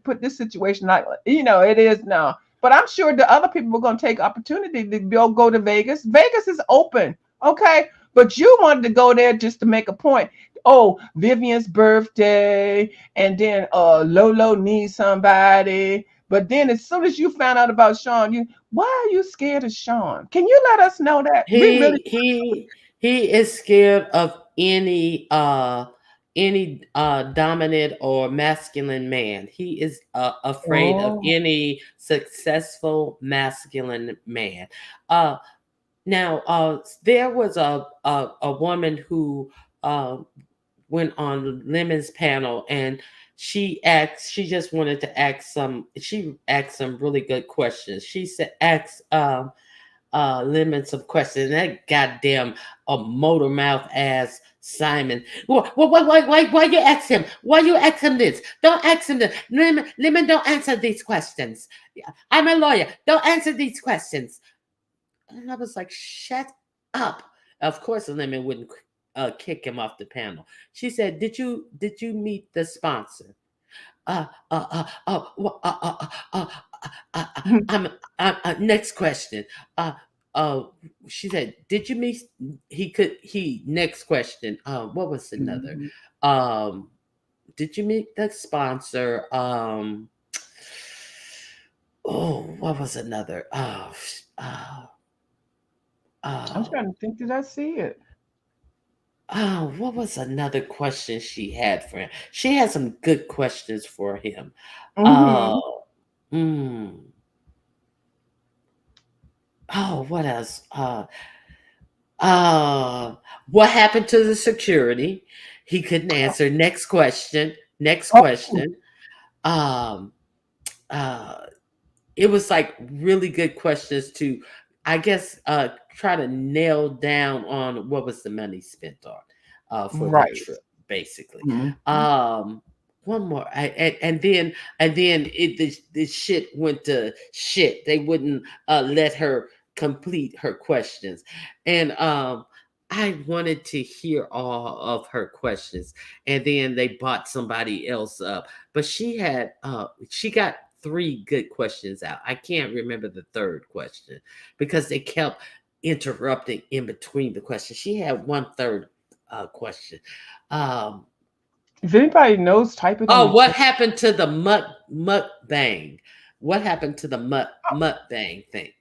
put this situation like it is now. But I'm sure the other people are gonna take opportunity to go to Vegas. Vegas is open, okay. But you wanted to go there just to make a point. Oh, Vivian's birthday, and then Lolo needs somebody. But then as soon as you found out about Sean, why are you scared of Sean? Can you let us know that? We really He he he is scared of any dominant or masculine man. He is afraid of oh any successful masculine man. Uh Now, there was a woman who uh, went on Lemon's panel, and she just wanted to she asked some really good questions. She said, ask Lemon some questions. That goddamn motor mouth ass Simon. Why you ask him? Why you ask him this? Don't ask him this. Lemon, don't answer these questions. I'm a lawyer. Don't answer these questions. And I was like, shut up. Of course, Lemon wouldn't kick him off the panel. She said, did you meet the sponsor? Uh, uh, uh, uh, uh, uh, uh, uh, uh, uh, I'm, next question. uh she said, did you meet he next question, what was another, Mhm. um did you meet the sponsor, oh, what was another, uh I'm uh trying to think. Did I see it? what was another question she had for him? She had some good questions for him. uh Hmm. mm, oh, what else, Uh, what happened to the security? He couldn't answer. Next question. Next Oh, question. Um, uh, it was like really good questions to, I guess, try to nail down on what was the money spent on, for the right. trip, basically. Mhm. Um, one more, and then this shit went to shit. They wouldn't let her complete her questions, and I wanted to hear all of her questions, and then they bought somebody else up, but she got three good questions out. I can't remember the third question because they kept interrupting in between the questions. She had one third question. Um, If anybody knows, type it in oh, the what chat. happened to the mukbang? What happened to the mukbang thing?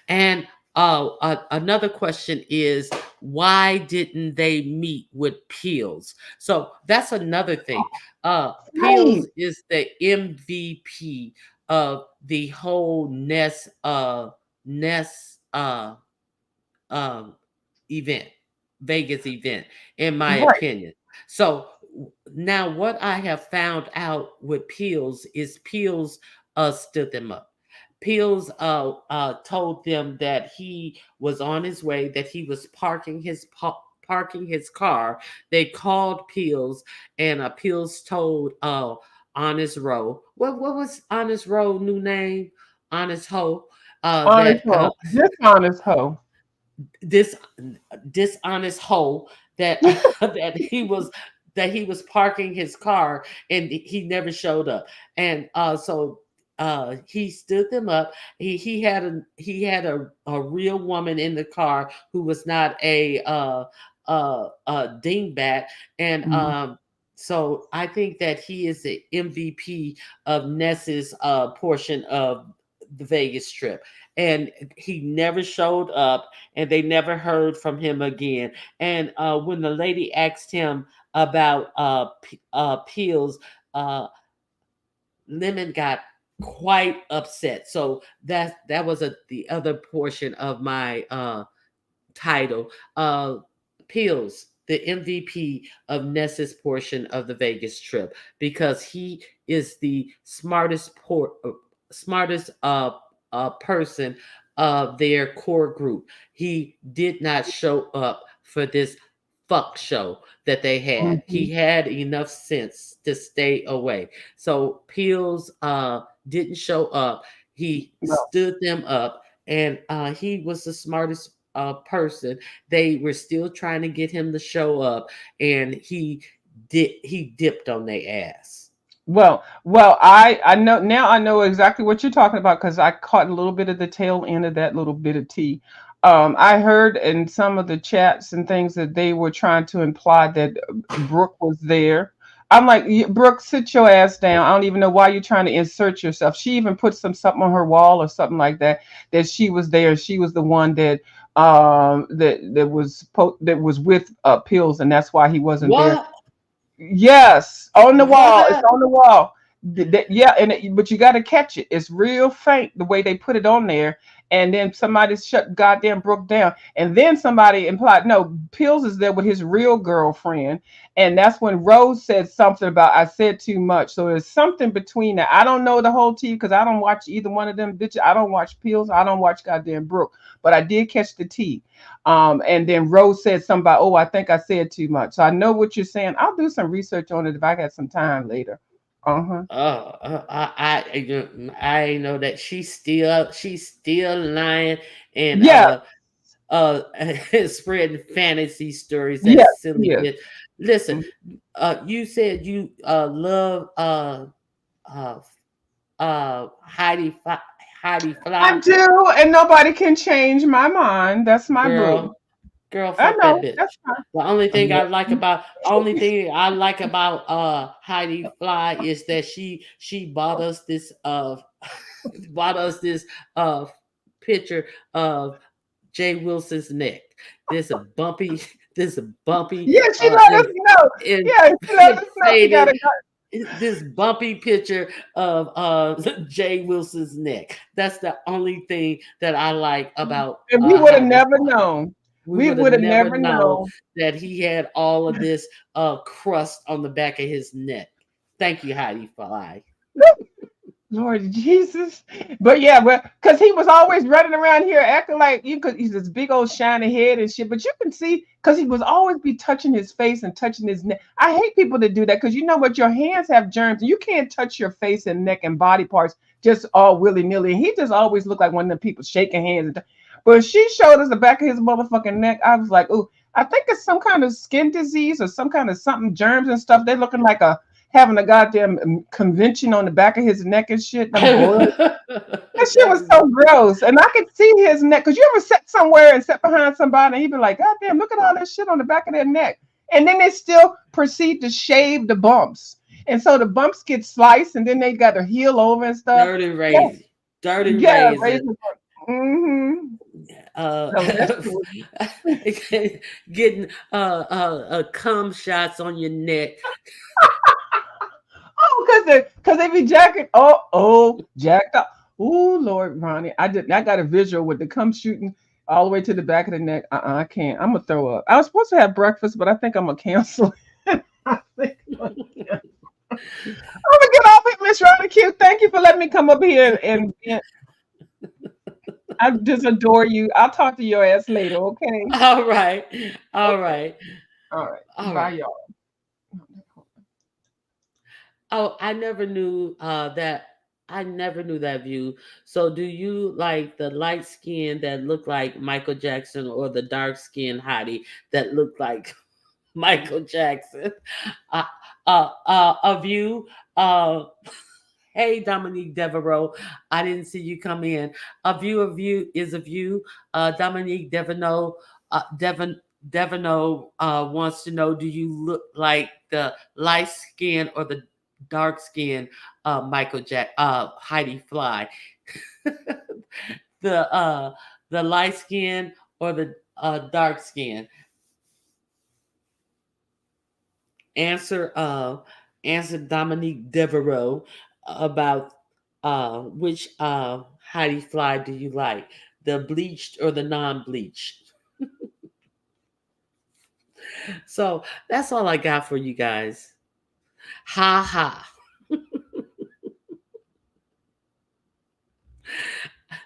And another question is, why didn't they meet with Pillz? So that's another thing. Pillz Right. is the MVP of the whole Nest um, event, Vegas event, in my Right. opinion. So now, what I have found out with Pillz is Pillz stood them up. Pillz told them that he was on his way, that he was parking his car. They called Pillz, and Pillz told Honest Row. What was Honest Row new name? Honest Ho. Honest That hoe. Dishonest hoe. this dishonest hoe that that he was parking his car and he never showed up, and so he stood them up. He had a real woman in the car who was not a dingbat, and Mhm. so I think that he is the MVP of Ness's portion of the Vegas trip, and he never showed up, and they never heard from him again. And when the lady asked him about Pill's, uh, Lemon got quite upset. So that was the other portion of my title. Pill's, the MVP of Ness's portion of the Vegas trip, because he is the smartest person of their core group. He did not show up for this fuck show that they had. He Mhm. had enough sense to stay away. So Peels didn't show up. He No. stood them up, and he was the smartest person. They were still trying to get him to show up, and he dipped on their ass. Well, I know now. I know exactly what you're talking about because I caught a little bit of the tail end of that little bit of tea. I heard in some of the chats and things that they were trying to imply that Brooke was there. I'm like, Brooke, sit your ass down. I don't even know why you're trying to insert yourself. She even put something on her wall or something like that, that she was there. She was the one that that was with Pills, and that's why he wasn't there. What? Yes, on the wall. It's What? on the wall. Yeah, but you got to catch it. It's real faint the way they put it on there, and then somebody shut goddamn Brooke down, and then somebody implied no, Pills is there with his real girlfriend, and that's when Rose said something about I said too much. So there's something between that. I don't know the whole tea because I don't watch either one of them bitches. I don't watch Pills. I don't watch goddamn Brooke, but I did catch the tea. And then Rose said something about, oh, I think I said too much. So I know what you're saying. I'll do some research on it if I got some time later. Uh huh. I know that she's still lying and Yeah. uh spreading fantasy stories. That Yes. silly Yes. bitch. Listen, Mm. you said you love uh Heidi Heidi I Fly, do, and nobody can change my mind. That's my boo. girl, girl, I fuck that know. bitch. That's The only fine. thing I like about Heidi Fly is that she bought us this bought us this uh picture of Jay Wilson's neck. This a bumpy, this a bumpy, Yeah, she let us know. Yeah, she let us know she got inflated, a gun. this bumpy picture of Jay Wilson's neck. That's the only thing that I like about And we would have Heidi never Fly. known. We We would have would have never never known known. that he had all of this crust on the back of his neck. Thank you, Heidi Fly. Lord Jesus. But yeah, well, because he was always running around here acting like you could, he's this big old shiny head and shit. But you can see because he was always be touching his face and touching his neck. I hate people that do that because you know what? Your hands have germs and you can't touch your face and neck and body parts just all willy nilly. He just always looked like one of them people shaking hands. But she showed us the back of his motherfucking neck. I was like, oh, I think it's some kind of skin disease or some kind of something, germs and stuff. They're looking like a having a goddamn convention on the back of his neck and shit. Them boils. That shit That was is so gross. And I could see his neck. Cause you ever sat somewhere and sat behind somebody and he'd be like, God damn, look at all that shit on the back of their neck. And then they still proceed to shave the bumps. And so the bumps get sliced and then they got to heal over and stuff. dirty Yeah, razor, dirty yeah, razor. razor. Mm-hmm. Uh, So that shit was getting cum shots on your neck. oh, cause they be jacking. Oh, jacked up. Oh Lord, Ronnie, I got a visual with the cum shooting all the way to the back of the neck. I can't. I'm gonna throw up. I was supposed to have breakfast, but I think I'm gonna cancel. I think I'm gonna get off it, Miss Ronnie Q. Thank you for letting me come up here and I just adore you. I'll talk to your ass later, okay? All right, all Okay. right, All right. all Bye, right. y'all. Oh, I never knew that view. So do you like the light skin that looked like Michael Jackson or the dark skin hottie that looked like Michael Jackson? Uh, a view. Hey, Dominique Devereaux. I didn't see you come in. A view is a view. Dominique Devereaux, Devereaux wants to know: do you look like the light skin or the dark skin Michael Jack Heidi Fly? the the light skin or the dark skin? Answer answer Dominique Devereaux about which Heidi Fly do you like? The bleached or the non-bleached? So that's all I got for you guys. Ha ha.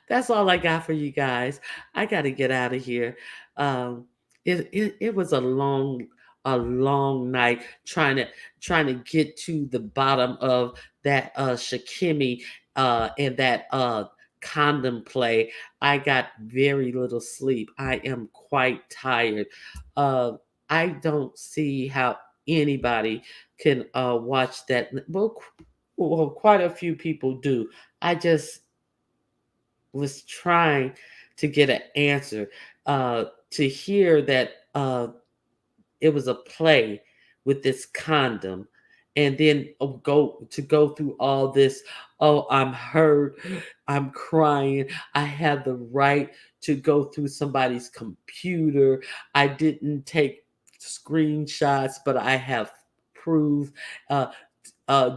That's all I got for you guys. I got to get out of here. Um, it was a long night trying to get to the bottom of that Shakimi and that condom play. I got very little sleep. I am quite tired. Uh, I don't see how anybody can watch that. Well, quite a few people do. I just was trying to get an answer to hear that it was a play with this condom and then go through all this. Oh, I'm hurt, I'm crying, I have the right to go through somebody's computer. I didn't take screenshots, but I have proof. uh,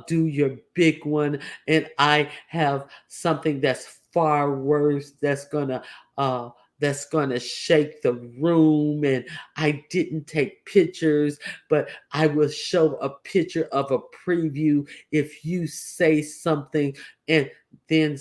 do your big one, and I have something that's far worse uh, that's gonna shake the room. And I didn't take pictures, but I will show a picture of a preview if you say something, and then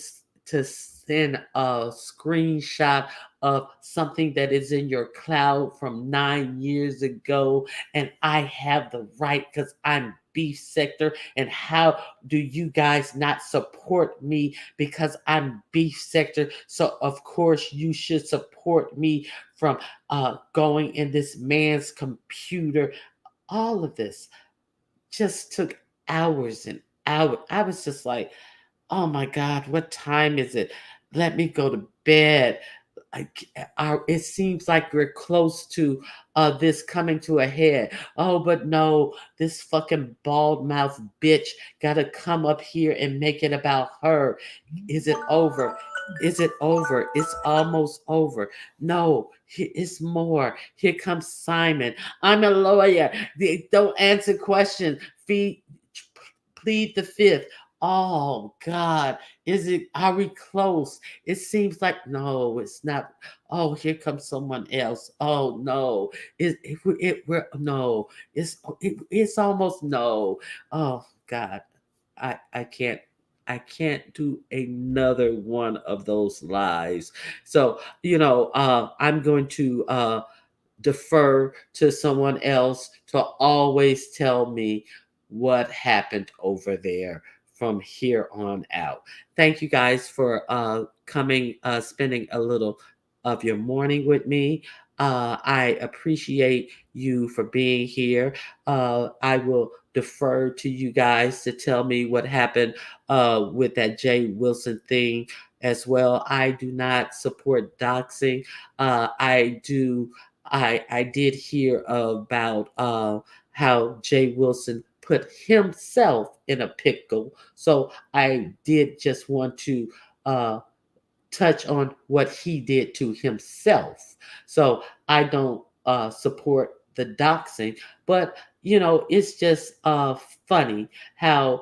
to send a screenshot of something that is in your cloud from 9 years ago, and I have the right because I'm beef sector. And how do you guys not support me because I'm beef sector? So of course you should support me from going in this man's computer. All of this just took hours and hours. I was just like, oh my God, what time is it? Let me go to bed. It seems like we're close to this coming to a head. Oh, but no, this fucking bald mouth bitch got to come up here and make it about her. Is it over? Is it over? It's almost over. No, it's more. Here comes Simon. I'm a lawyer. Don't answer questions. Plead the fifth. Oh God, is it? Are we close? It seems like no, it's not. Oh, here comes someone else. Oh no, we're no, it's almost no. Oh God, I can't. I can't do another one of those lives. So, I'm going to defer to someone else to always tell me what happened over there from here on out. Thank you guys for coming, spending a little of your morning with me. I appreciate you for being here. I will defer to you guys to tell me what happened with that Jay Wilson thing as well. I do not support doxing. I did hear about how Jay Wilson put himself in a pickle. So I did just want to uh, touch on what he did to himself. So I don't support the doxing, but it's just funny how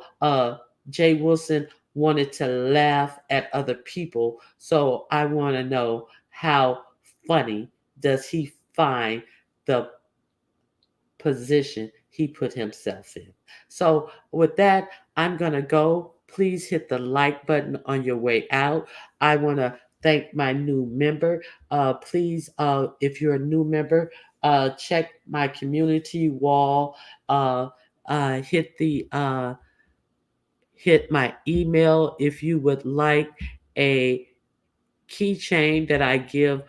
Jay Wilson wanted to laugh at other people. So I want to know how funny does he find the position he put himself in. So, with that, I'm going to go. Please hit the like button on your way out. I want to thank my new member. Please, if you're a new member, check my community wall. Uh, hit the hit my email if you would like a keychain that I give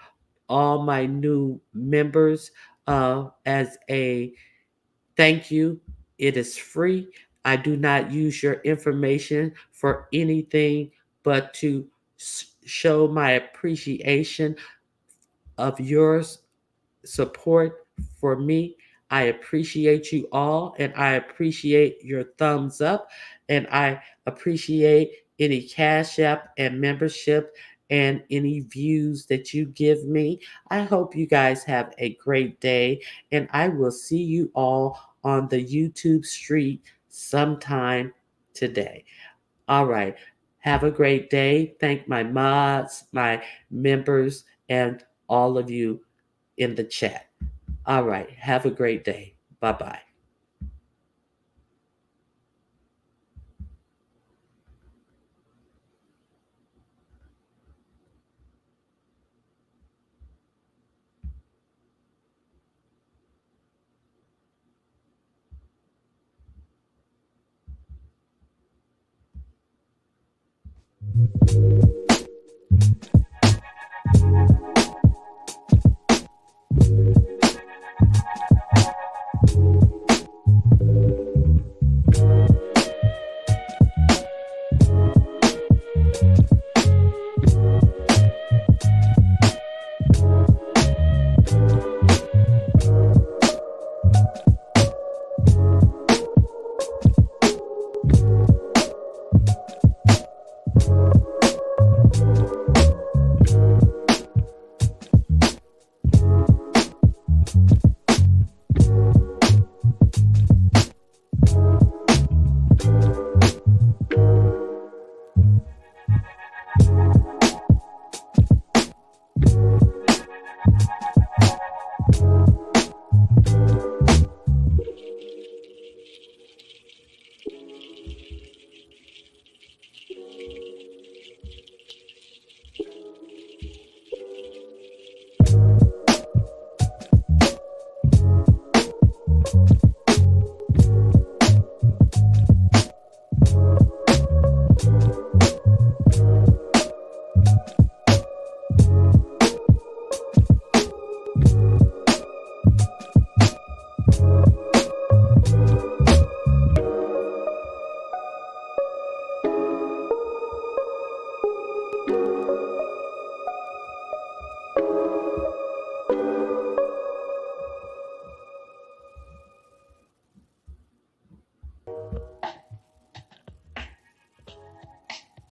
all my new members as a thank you. It is free. I do not use your information for anything but to show my appreciation of yours support for me. I appreciate you all, and I appreciate your thumbs up, and I appreciate any Cash App and membership and any views that you give me. I hope you guys have a great day, and I will see you all on the YouTube street sometime today. All right. Have a great day. Thank my mods, my members, and all of you in the chat. All right. Have a great day. Bye bye.